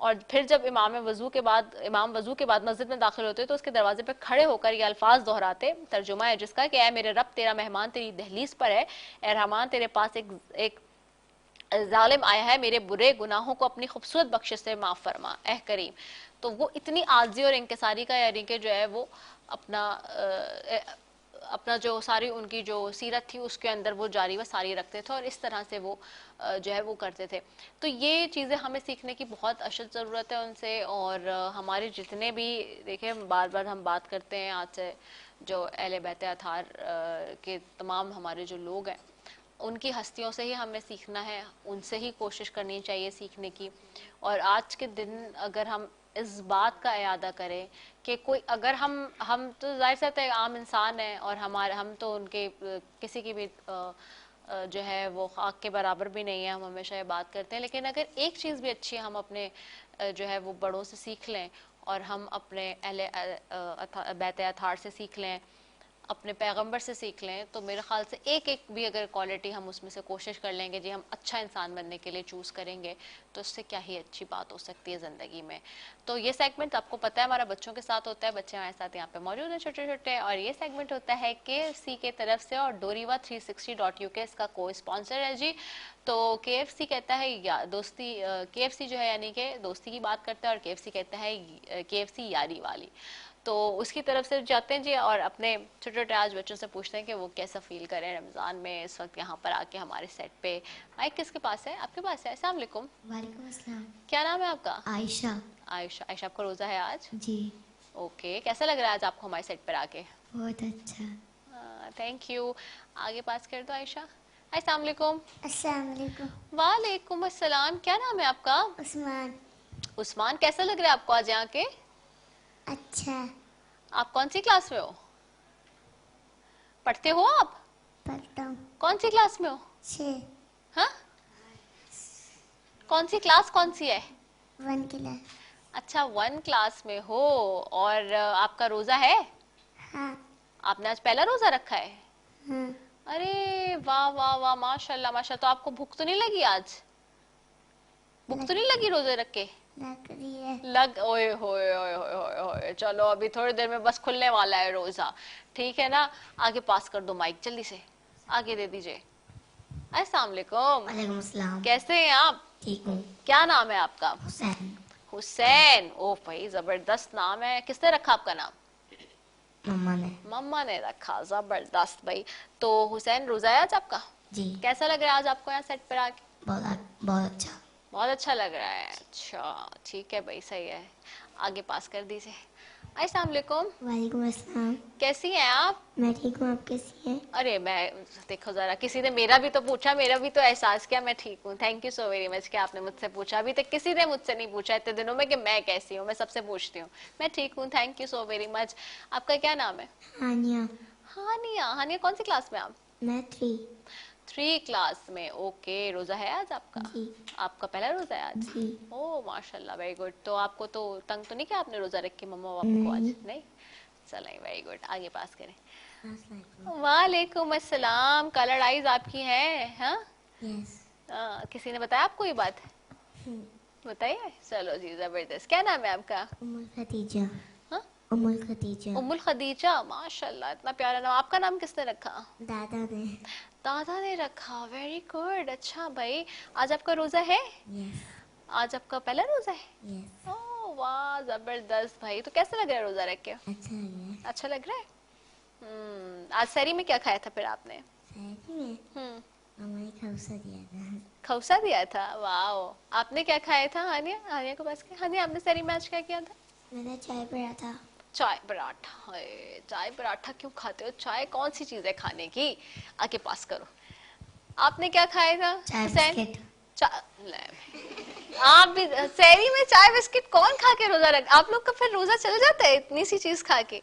اور پھر جب امام وضو کے بعد مسجد میں داخل ہوتے تو اس کے دروازے پہ کھڑے ہو کر یہ الفاظ دہراتے. ترجمہ ہے جس کا کہ اے میرے رب تیرا مہمان تیری دہلیز پر ہے, اے رحمان تیرے پاس ایک ظالم آیا ہے, میرے برے گناہوں کو اپنی خوبصورت بخشش سے معاف فرما اے کریم. تو وہ اتنی عاجزی اور انکساری کا یعنی کہ جو ہے وہ اپنا جو ساری ان کی جو سیرت تھی اس کے اندر وہ جاری و ساری رکھتے تھے اور اس طرح سے وہ جو ہے وہ کرتے تھے. تو یہ چیزیں ہمیں سیکھنے کی بہت اشد ضرورت ہے ان سے. اور ہمارے جتنے بھی دیکھیں بار بار ہم بات کرتے ہیں آج سے جو اہل بیت اطہار کے تمام ہمارے جو لوگ ہیں ان کی ہستیوں سے ہی ہمیں سیکھنا ہے, ان سے ہی کوشش کرنی چاہیے سیکھنے کی. اور آج کے دن اگر ہم اس بات کا اعادہ کریں کہ کوئی اگر ہم تو ظاہر سے عام انسان ہیں اور ہم تو ان کے کسی کی بھی جو ہے وہ خاک کے برابر بھی نہیں ہے, ہم ہمیشہ یہ بات کرتے ہیں. لیکن اگر ایک چیز بھی اچھی ہم اپنے جو ہے وہ بڑوں سے سیکھ لیں اور ہم اپنے اہل بیت اطہار سے سیکھ لیں, اپنے پیغمبر سے سیکھ لیں, تو میرے خیال سے ایک بھی اگر کوالٹی ہم اس میں سے کوشش کر لیں گے جی ہم اچھا انسان بننے کے لیے چوز کریں گے تو اس سے کیا ہی اچھی بات ہو سکتی ہے زندگی میں. تو یہ سیگمنٹ آپ کو پتہ ہے ہمارا بچوں کے ساتھ ہوتا ہے, بچے ہمارے ساتھ یہاں پہ موجود ہیں چھوٹے چھوٹے, اور یہ سیگمنٹ ہوتا ہے KFC کے طرف سے اور Doriva360.uk اس کا کو اسپانسر ہے جی. تو KFC کہتا ہے دوستی, KFC جو ہے یعنی کہ دوستی کی بات کرتا ہے اور KFC کہتا ہے KFC یاری والی. تو اس کی طرف سے جاتے ہیں جی اور اپنے چھوٹے چھوٹے آج بچوں سے پوچھتے ہیں کہ وہ کیسا فیل کریں رمضان میں اس وقت یہاں پر آ کے ہمارے سیٹ پہ. مائک کس کے پاس ہے؟ آپ کے پاس ہے. السلام علیکم. وعلیکم السلام. کیا نام ہے آپ کا؟ عائشہ. عائشہ آپ کا روزہ ہے آج؟ جی. اوکے, کیسا لگ رہا ہے آج آپ کو ہمارے سیٹ پر آ کے؟ بہت اچھا. Thank you. آگے پاس کر دو عائشہ. السلام علیکم. السلام علیکم. وعلیکم السلام. کیا نام ہے آپ کا؟ عثمان. عثمان, کیسا لگ رہا ہے آپ کو آج یہاں کے؟ اچھا. آپ کون سی کلاس میں ہو؟ پڑھتے ہو آپ؟ پڑھتا ہوں. کون سی کلاس میں ہو؟ 6. ہاں, کون سی کلاس کون سی ہے؟ 1 کلاس. اچھا 1 کلاس میں ہو. اور آپ کا روزہ ہے؟ ہاں. آپ نے آج پہلا روزہ رکھا ہے؟ ہاں. ارے واہ واہ واہ, ماشاء اللہ ماشاء اللہ. تو آپ کو بھوک تو نہیں لگی آج؟ بھوک تو نہیں لگی روزے رکھ کے؟ لگ رہی ہے. اوئے ہوئے ہوئے ہوئے ہوئے. چلو ابھی تھوڑی دیر میں بس کھلنے والا ہے روزہ, ٹھیک ہے نا. آگے پاس کر دو مائک, جلدی سے آگے دے دیجئے. السلام علیکم. وعلیکم السلام. کیسے ہیں آپ؟ ٹھیک ہوں. کیا نام ہے آپ کا؟ حسین. حسین. او بھائی زبردست نام ہے. کس نے رکھا آپ کا نام؟ مما نے. مما نے رکھا. زبردست بھائی. تو حسین روزہ ہے آج آپ کا؟ جی. کیسا لگ رہا ہے آج آپ کو یہاں سیٹ پر آ کے؟ بہت اچھا. بہت اچھا لگ رہا ہے. اچھا ٹھیک ہے بھائی, صحیح ہے. آگے پاس کر دیجیے. السلام علیکم. وعلیکم السلام. کیسی ہیں آپ؟ میں ٹھیک ہوں, آپ کیسی ہیں؟ ارے میں دیکھو ذرا, کسی نے میرا بھی تو پوچھا, میرا بھی تو احساس کیا میں ٹھیک ہوں. Thank you so very much کہ آپ نے مجھ سے پوچھا. ابھی تک کسی نے مجھ سے نہیں پوچھا اتنے دنوں میں کہ میں کیسی ہوں. میں سب سے پوچھتی ہوں. میں ٹھیک ہوں, thank you so very much. آپ کا کیا نام ہے؟ ہانیہ. ہانیہ کون سی کلاس میں آپ؟ میں 3 کلاس میں. اوکے, روزہ ہے آج آپ کا؟ جی. آپ کا پہلا روزہ ہے آج؟ جی. او ماشاء اللہ, ویری گڈ. تو آپ کو تو تنگ تو نہیں کیا آپ نے روزہ رکھ کے مما پاپا کو آج؟ نہیں. چلیں ویری گڈ. آگے پاس کریں. وعلیکم السلام. کلر آئیز آپ کی ہیں؟ ہاں کسی نے بتایا آپ کو یہ بات؟ بتائیے. چلو جی زبردست. کیا نام ہے آپ کا؟ ام الخدیجہ. ام الخدیجہ. ام الخدیجہ, ماشاء اللہ اتنا پیارا نام. آپ کا نام کس نے رکھا؟ دادا نے. دادا نے رکھا. Very good. اچھا بھائی, آج آپ کا روزہ ہے؟ یس. آج آپ کا پہلا روزہ ہے؟ یس. اوہ واہ زبردست بھائی. تو کیسا لگ رہا ہے روزہ رکھ کے؟ اچھا لگ رہا ہے. اچھا لگ رہا ہے. آج سحری میں کیا کھایا تھا پھر آپ نے؟ سحری میں مما نے کھوسا دیا تھا. کھوسا دیا تھا. واو. آپ نے کیا کھایا تھا ہانیہ کو پاس کیا؟ ہانیہ آپ نے سحری میں آج کیا کیا تھا؟ میں نے چائے پراٹھا. چائے پراٹھا. چائے پراٹھا کیوں کھاتے ہو؟ چائے کون سی چیز ہے کھانے کی؟ آگے پاس کرو. آپ نے کیا کھایا تھا؟ چائے بسکٹ. آپ بھی سحری میں چائے بسکٹ کون کھا کے روزہ رکھ؟ آپ لوگ کا پھر روزہ چل جاتا ہے اتنی سی چیز کھا کے؟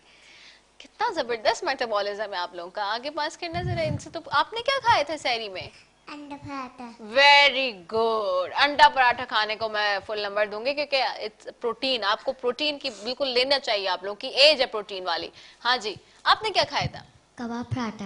کتنا زبردست میٹابولزم ہے آپ لوگوں کا. آگے پاس کرنا ذرا ان سے. تو آپ نے کیا کھایا تھا سحری میں؟ انڈا پراٹھا. Very good. انڈا پراٹھا کھانے کو میں فل نمبر دوں گی کیونکہ پروٹین, آپ کو پروٹین کی بالکل لینا چاہیے. آپ لوگوں کی ایج ہے پروٹین والی. ہاں جی, آپ نے کیا کھایا تھا؟ کباب پراٹھا.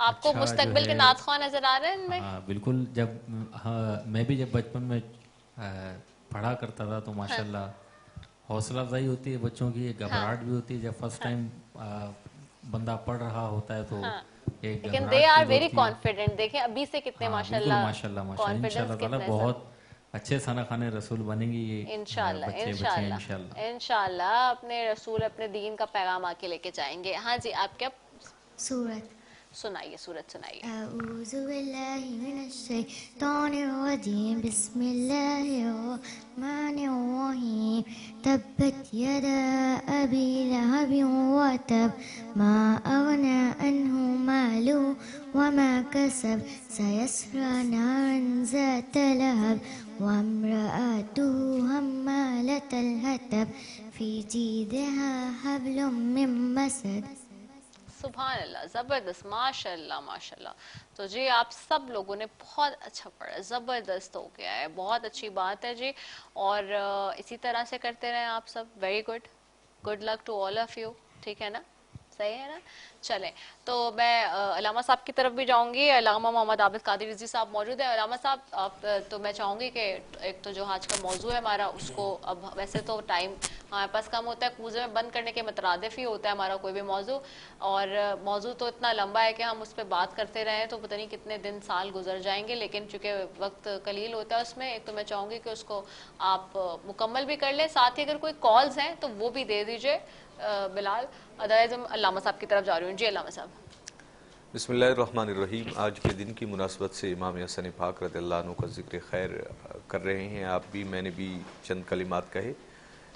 آپ کو اچھا جو مستقبل کے ہے- نعت خواہ نظر آ رہے ہیں ان میں؟ ہاں بالکل، جب میں بھی جب بچپن میں پڑھا کرتا تھا تو ماشاءاللہ حوصلہ افزائی ہوتی ہے بچوں کی، ایک گھبراہٹ بھی ہوتی ہے جب فرسٹ ٹائم بندہ پڑھ رہا ہوتا ہے تو ایک لیکن گھبراہٹ دے آر فیل ویری ہوتی ہے۔ کانفیڈنٹ، دیکھیں ابھی سے کتنے ہاں بالکل ماشاءاللہ ماشاءاللہ ماشاءاللہ انشاءاللہ تعالیٰ بہت اچھے ثنا خانے رسول بنیں گی یہ انشاءاللہ بچے انشاءاللہ انشاءاللہ۔ انشاءاللہ اپنے رسول اپنے دین کا پیغام آ کے لے کے جائیں گے۔ ہاں جی آپ کیا سورت سنائیے، سورت سنائیے۔ اعوذ باللہ من الشیطان الرجیم، بسم اللہ الرحمن الرحیم، تبت یدا ابی لہب وتب ما اغنی عنہ مالہ وما کسب سیصلی نارا ذات لہب وامرأته حمالۃ الحطب فی جیدها حبل من مسد۔ سبحان اللہ، زبردست، ماشاء اللہ ماشاء اللہ۔ تو جی آپ سب لوگوں نے بہت اچھا پڑھا، زبردست ہو گیا ہے، بہت اچھی بات ہے جی، اور اسی طرح سے کرتے رہیں آپ سب۔ Very good, good luck to all of you, ٹھیک ہے نا، صحیح ہے نا۔ چلیں تو میں علامہ صاحب کی طرف بھی جاؤں گی، علامہ محمد عابد قادری رضوی صاحب موجود ہیں۔ علامہ صاحب آپ تو میں چاہوں گی کہ ایک تو جو آج کا موضوع ہے ہمارا اس کو، اب ویسے تو ٹائم ہمارے پاس کم ہوتا ہے، کوزے میں بند کرنے کے مترادف ہی ہوتا ہے ہمارا کوئی بھی موضوع، اور موضوع تو اتنا لمبا ہے کہ ہم اس پہ بات کرتے رہیں تو پتہ نہیں کتنے دن سال گزر جائیں گے، لیکن چونکہ وقت قلیل ہوتا ہے اس میں، ایک تو میں چاہوں گی کہ اس کو آپ مکمل بھی کر لیں، ساتھ ہی اگر کوئی کالز ہیں تو وہ بھی دے دیجئے بلال، ادروائز ہم علامہ صاحب کی طرف جا رہی ہوں۔ جی علامہ صاحب۔ بسم اللہ الرحمن الرحیم۔ آج کے دن کی مناسبت سے امام حسن پاک رضی اللہ عنہ کا ذکر خیر کر رہے ہیں، آپ بھی میں نے بھی چند کلمات کہے۔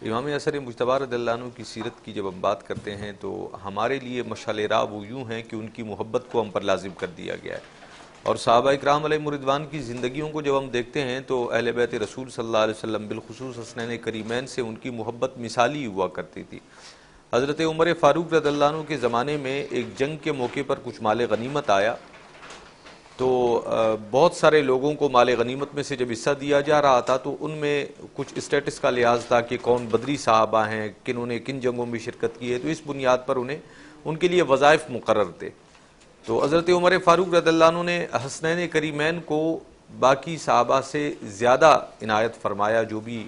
امام حسن مجتبی رضی اللہ عنہ کی سیرت کی جب ہم بات کرتے ہیں تو ہمارے لیے مشعل راہ وہ یوں ہیں کہ ان کی محبت کو ہم پر لازم کر دیا گیا ہے، اور صحابہ اکرام علیہم رضوان کی زندگیوں کو جب ہم دیکھتے ہیں تو اہل بیت رسول صلی اللہ علیہ وسلم بالخصوص حسنین کریمین سے ان کی محبت مثالی ہوا کرتی تھی۔ حضرت عمر فاروق رضی اللہ عنہ کے زمانے میں ایک جنگ کے موقع پر کچھ مال غنیمت آیا، تو بہت سارے لوگوں کو مال غنیمت میں سے جب حصہ دیا جا رہا تھا تو ان میں کچھ اسٹیٹس کا لحاظ تھا کہ کون بدری صحابہ ہیں، کنہوں نے کن جنگوں میں شرکت کی ہے، تو اس بنیاد پر ان کے لیے وظائف مقرر تھے۔ تو حضرت عمر فاروق رضی اللہ عنہ نے حسنین کریمین کو باقی صحابہ سے زیادہ عنایت فرمایا جو بھی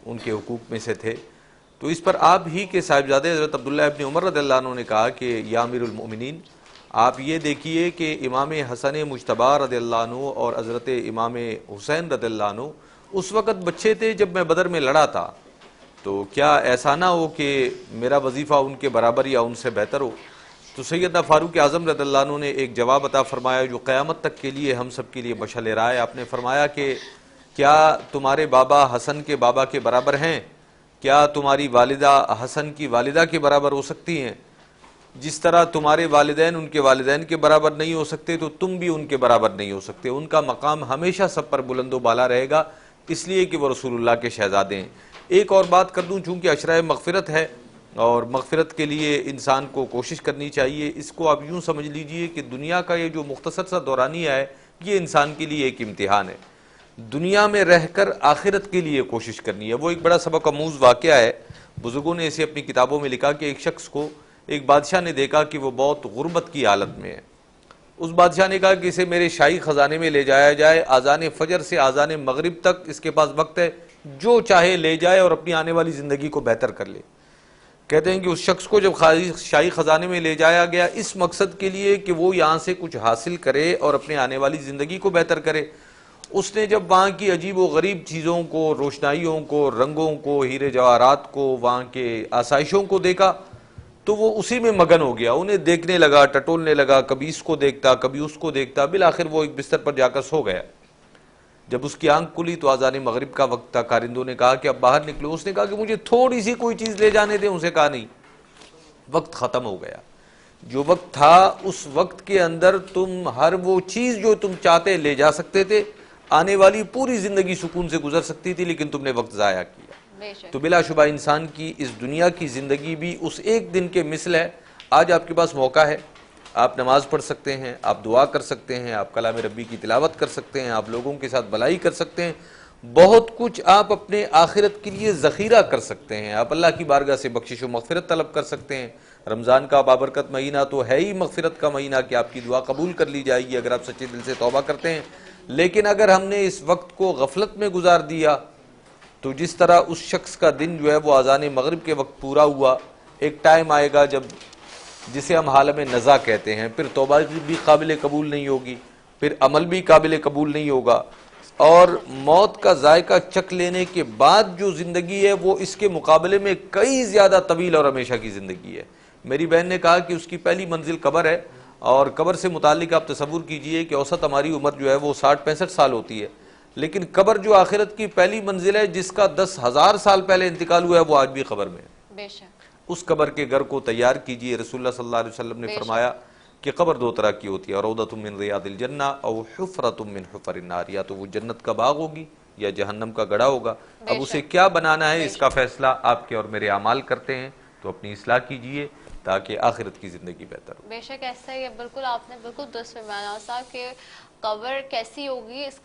ان کے حقوق میں سے تھے۔ تو اس پر آپ ہی کے صاحبزادے حضرت عبداللہ ابن عمر رضی اللہ عنہ نے کہا کہ یا امیر المؤمنین، آپ یہ دیکھیے کہ امام حسن مجتبی رضی اللہ عنہ اور حضرت امام حسین رضی اللہ عنہ اس وقت بچے تھے جب میں بدر میں لڑا تھا، تو کیا ایسا نہ ہو کہ میرا وظیفہ ان کے برابر یا ان سے بہتر ہو؟ تو سیدنا فاروق اعظم رضی اللہ عنہ نے ایک جواب عطا فرمایا جو قیامت تک کے لیے ہم سب کے لیے مشعل راہ ہے۔ آپ نے فرمایا کہ کیا تمہارے بابا حسن کے بابا کے برابر ہیں؟ کیا تمہاری والدہ حسن کی والدہ کے برابر ہو سکتی ہیں؟ جس طرح تمہارے والدین ان کے والدین کے برابر نہیں ہو سکتے تو تم بھی ان کے برابر نہیں ہو سکتے۔ ان کا مقام ہمیشہ سب پر بلند و بالا رہے گا، اس لیے کہ وہ رسول اللہ کے شہزادے ہیں۔ ایک اور بات کر دوں، چونکہ عشرہ مغفرت ہے اور مغفرت کے لیے انسان کو کوشش کرنی چاہیے، اس کو آپ یوں سمجھ لیجئے کہ دنیا کا یہ جو مختصر سا دورانیہ ہے یہ انسان کے لیے ایک امتحان ہے۔ دنیا میں رہ کر آخرت کے لیے کوشش کرنی ہے۔ وہ ایک بڑا سبق آموز واقعہ ہے، بزرگوں نے اسے اپنی کتابوں میں لکھا کہ ایک شخص کو ایک بادشاہ نے دیکھا کہ وہ بہت غربت کی حالت میں ہے۔ اس بادشاہ نے کہا کہ اسے میرے شاہی خزانے میں لے جایا جائے، آذان فجر سے آذان مغرب تک اس کے پاس وقت ہے، جو چاہے لے جائے اور اپنی آنے والی زندگی کو بہتر کر لے۔ کہتے ہیں کہ اس شخص کو جب شاہی خزانے میں لے جایا گیا اس مقصد کے لیے کہ وہ یہاں سے کچھ حاصل کرے اور اپنے آنے والی زندگی کو بہتر کرے، اس نے جب وہاں کی عجیب و غریب چیزوں کو، روشنائیوں کو، رنگوں کو، ہیرے جواہرات کو، وہاں کے آسائشوں کو دیکھا تو وہ اسی میں مگن ہو گیا، انہیں دیکھنے لگا، ٹٹولنے لگا، کبھی اس کو دیکھتا کبھی اس کو دیکھتا، بالآخر وہ ایک بستر پر جا کر سو گیا۔ جب اس کی آنکھ کھلی تو آذان مغرب کا وقت تھا، کارندوں نے کہا کہ اب باہر نکلو۔ اس نے کہا کہ مجھے تھوڑی سی کوئی چیز لے جانے دیں، اسے کہا نہیں، وقت ختم ہو گیا۔ جو وقت تھا اس وقت کے اندر تم ہر وہ چیز جو تم چاہتے لے جا سکتے تھے، آنے والی پوری زندگی سکون سے گزر سکتی تھی، لیکن تم نے وقت ضائع کیا۔ تو بلا شبہ انسان کی اس دنیا کی زندگی بھی اس ایک دن کے مثل ہے۔ آج آپ کے پاس موقع ہے، آپ نماز پڑھ سکتے ہیں، آپ دعا کر سکتے ہیں، آپ کلام ربی کی تلاوت کر سکتے ہیں، آپ لوگوں کے ساتھ بھلائی کر سکتے ہیں، بہت کچھ آپ اپنے آخرت کے لیے ذخیرہ کر سکتے ہیں، آپ اللہ کی بارگاہ سے بخشش و مغفرت طلب کر سکتے ہیں، رمضان کا بابرکت مہینہ تو ہے ہی مغفرت کا مہینہ کہ آپ کی دعا قبول کر لی جائے گی اگر آپ سچے دل سے توبہ کرتے ہیں. لیکن اگر ہم نے اس وقت کو غفلت میں گزار دیا تو جس طرح اس شخص کا دن جو ہے وہ اذان مغرب کے وقت پورا ہوا، ایک ٹائم آئے گا جب جسے ہم عالم نزا کہتے ہیں، پھر توبہ بھی قابل قبول نہیں ہوگی، پھر عمل بھی قابل قبول نہیں ہوگا، اور موت کا ذائقہ چکھ لینے کے بعد جو زندگی ہے وہ اس کے مقابلے میں کئی زیادہ طویل اور ہمیشہ کی زندگی ہے. میری بہن نے کہا کہ اس کی پہلی منزل قبر ہے، اور قبر سے متعلق آپ تصور کیجئے کہ اوسط ہماری عمر جو ہے وہ 60-65 سال ہوتی ہے، لیکن قبر جو آخرت کی پہلی منزل ہے جس کا 10,000 سال پہلے انتقال ہوا ہے وہ آج بھی قبر میں ہے. بے شک اس قبر کے گھر کو تیار کیجئے. رسول اللہ صلی اللہ علیہ وسلم نے فرمایا کہ قبر دو طرح کی ہوتی ہے، روضۃ من ریاض الجنہ او حفرۃ من حفر النار، یا تو وہ جنت کا باغ ہوگی یا جہنم کا گڑھا ہوگا. اب اسے کیا بنانا ہے اس کا فیصلہ آپ کے اور میرے اعمال کرتے ہیں، تو اپنی اصلاح کیجئے تاکہ آخرت کی زندگی بہتر ہو. بے شک ایسا ہی ہے، بالکل آپ نے بالکل درست فرمایا صاحب کہ قبر کیسی ہوگی اس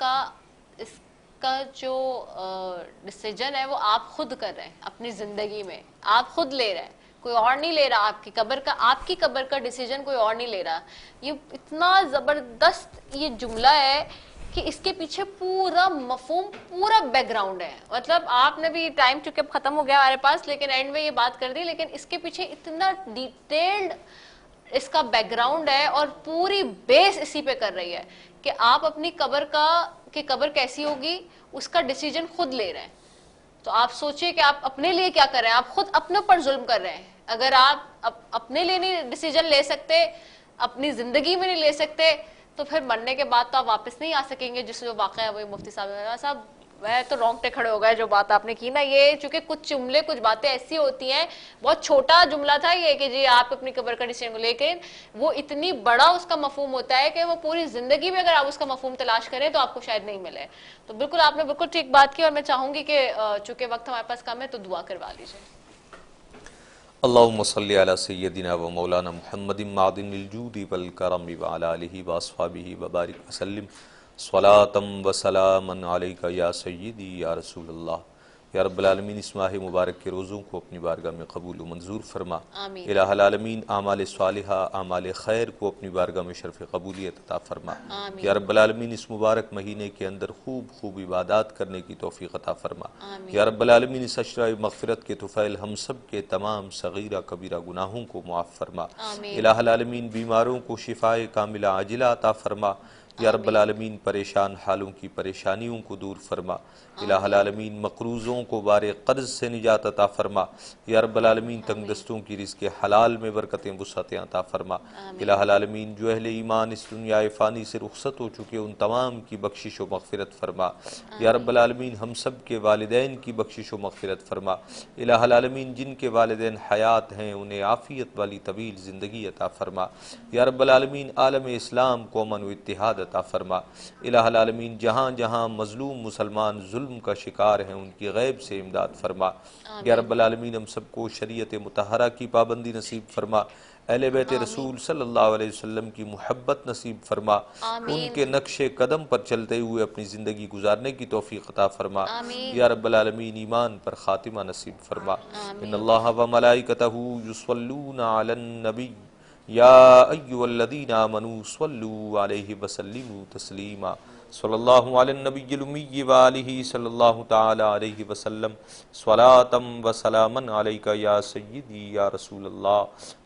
کا جو ڈیسیجن ہے وہ آپ خود کر رہے ہیں اپنی زندگی میں، آپ خود لے رہے ہیں، کوئی اور نہیں لے رہا. آپ کی قبر کا ڈیسیجن کوئی اور نہیں لے رہا. یہ اتنا زبردست یہ جملہ ہے کہ اس کے پیچھے پورا مفہوم، پورا بیک گراؤنڈ ہے. مطلب آپ نے بھی ٹائم چونکہ ختم ہو گیا ہمارے پاس، لیکن اینڈ میں یہ بات کر دی، لیکن اس کے پیچھے اتنا ڈیٹیلڈ اس کا بیک گراؤنڈ ہے اور پوری بیس اسی پہ کر رہی ہے کہ آپ اپنی قبر کیسی ہوگی اس کا ڈیسیجن خود لے رہے ہیں. تو آپ سوچئے کہ آپ اپنے لیے کیا کر رہے ہیں، آپ خود اپنے پر ظلم کر رہے ہیں. اگر آپ اپنے لیے نہیں ڈیسیجن لے سکتے، اپنی زندگی میں نہیں لے سکتے، تو پھر مرنے کے بعد تو آپ واپس نہیں آ سکیں گے. جس جو واقعہ ہے وہی مفتی صاحب میں تو رونگٹے کھڑے ہو گئے جو بات آپ نے کی نا. یہ چونکہ کچھ باتیں ایسی ہوتی ہیں، بہت چھوٹا جملہ تھا یہ کہ جی آپ اپنی قبر کا ڈیسیجن، لیکن وہ اتنی بڑا اس کا مفہوم ہوتا ہے کہ وہ پوری زندگی میں اگر آپ اس کا مفہوم تلاش کریں تو آپ کو شاید نہیں ملے. تو بالکل آپ نے بالکل ٹھیک بات کی، اور میں چاہوں گی کہ چونکہ وقت ہمارے پاس کم ہے تو دعا کروا لیجیے. اللہم صلی علی سیدنا و مولانا محمد معدن الجود والکرم وعلی آلہ واصحابہ وبارک وسلم صلاۃ و سلاما علیک یا سیدی یا رسول اللہ. یا رب العالمین اس ماہ مبارک کے روزوں کو اپنی بارگاہ میں قبول و منظور فرما. الہ العالمین اعمال صالحہ، اعمال خیر کو اپنی بارگاہ میں شرف قبولیت عطا فرما. یا رب العالمین اس مبارک مہینے کے اندر خوب عبادات کرنے کی توفیق عطا فرما. یا رب العالمین اس عشرہ مغفرت کے طفیل ہم سب کے تمام صغیرہ کبیرہ گناہوں کو معاف فرما. الہ العالمین بیماروں کو شفاء کاملہ عاجلہ عطا فرما. یا رب العالمین پریشان حالوں کی پریشانیوں کو دور فرما. الہ العالمین مقروضوں کو بار قرض سے نجات عطا فرما. یا رب العالمین تنگ دستوں کی رزق حلال میں برکتیں وسعتیں عطا فرما. الہ العالمین جو اہل ایمان اس دنیا فانی سے رخصت ہو چکے ان تمام کی بخشش و مغفرت فرما. یا رب العالمین ہم سب کے والدین کی بخشش و مغفرت فرما. الہ العالمین جن کے والدین حیات ہیں انہیں عافیت والی طویل زندگی عطا فرما. یا رب العالمین عالم اسلام کو امن و اتحاد عطا فرما. الہ العالمین جہاں جہاں مظلوم مسلمان ظلم کا شکار ہیں ان کی غیب سے امداد فرما. یا رب العالمین ہم سب کو شریعت مطہرہ کی پابندی نصیب فرما. اہل بیت رسول صلی اللہ علیہ وسلم کی محبت نصیب فرما. ان کے نقش قدم پر چلتے ہوئے اپنی زندگی گزارنے کی توفیق عطا فرما. یا رب العالمین ایمان پر خاتمہ نصیب فرما. ان اللہ و ملائکتہ یصلون علی النبی یا ایھا الذین آمنوا صلوا علیہ وسلموا تسلیما. صلی اللہ علی النبی الامی وآلہ صلی اللہ تعالی علیہ وسلم صلاۃ و سلاما علیک یا سیدی یا رسول اللہ.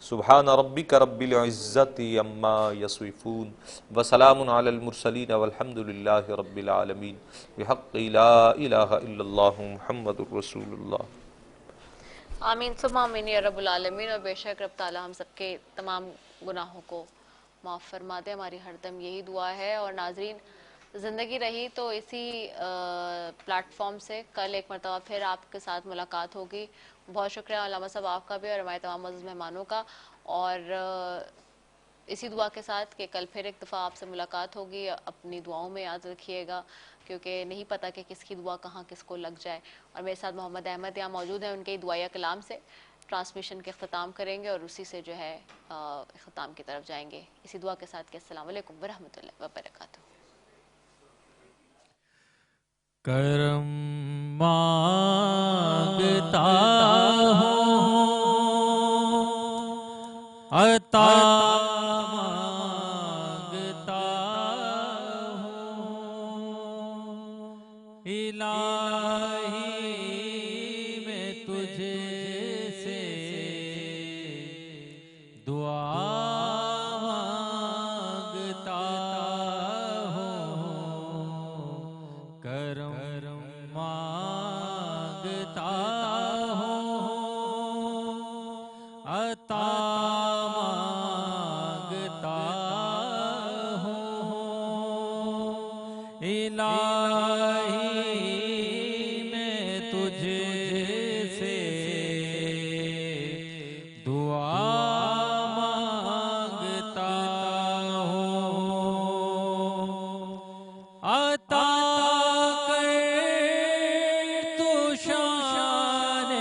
سبحان ربک رب العزت عما یصفون وسلام علی المرسلین والحمد للہ رب العالمین بحق لا الہ الا اللہ محمد رسول اللہ. آمین ثم آمین یا رب العالمین. اور بے شک رب تعالی ہم سب کے تمام گناہوں کو معاف فرما دے، ہماری ہر دم یہی دعا ہے. اور ناظرین زندگی رہی تو اسی پلیٹ فارم سے کل ایک مرتبہ پھر آپ کے ساتھ ملاقات ہوگی. بہت شکریہ علامہ صاحب آپ کا بھی اور ہمارے تمام معزز مہمانوں کا. اور اسی دعا کے ساتھ کہ کل پھر ایک دفعہ آپ سے ملاقات ہوگی. اپنی دعاؤں میں یاد رکھیے گا کیونکہ نہیں پتہ کہ کس کی دعا کہاں کس کو لگ جائے. اور میرے ساتھ محمد احمد یہاں موجود ہیں، ان کے دعائیہ کلام سے ٹرانسمیشن کے اختتام کریں گے اور اسی سے جو ہے اختتام کی طرف جائیں گے. اسی دعا کے ساتھ کہ السلام علیکم ورحمۃ اللہ وبرکاتہ. کرم مانگتا ہوں عطا مانگتا ہوں الہی میں تجھ سے دعا مانگتا ہوں کرم مانگتا ہوں عطا مانگتا ہوں الہی میں تجھ سے دعا مانگتا ہوں عطا کر تو شان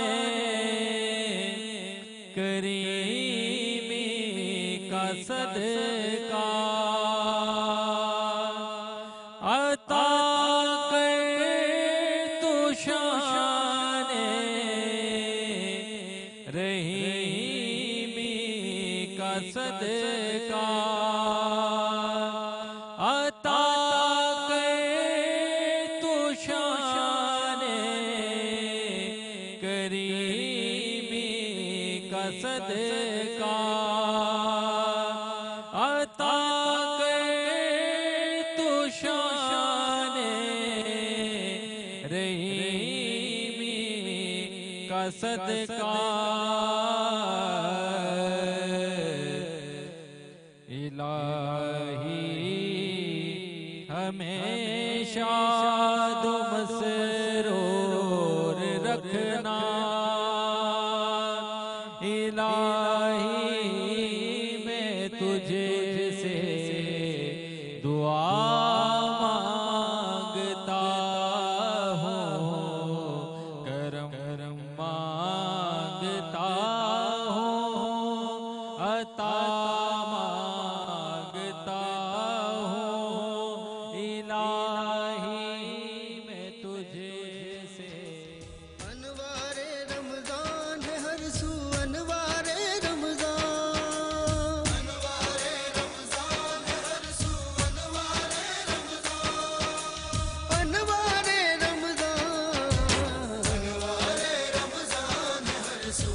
کریمی کا صدقہ عطا کر تو شان رحیمی کا صدقہ عطا کر تو شان کریمی کا صدقہ عطا کر تو شان رحیمی کا صدقہ الہی ہمیشہ دو مسرور رکھنا الہی میں تجھ سے دعا مانگتا ہوں کرم مانگتا ہوں عطا مانگتا ہوں الہی میں تجھ سے انوار رمضان ہے ہر سو انوار رمضان انوار رمضان ہے ہر سو انوار رمضان انوار رمضان انوار رمضان ہے ہر سو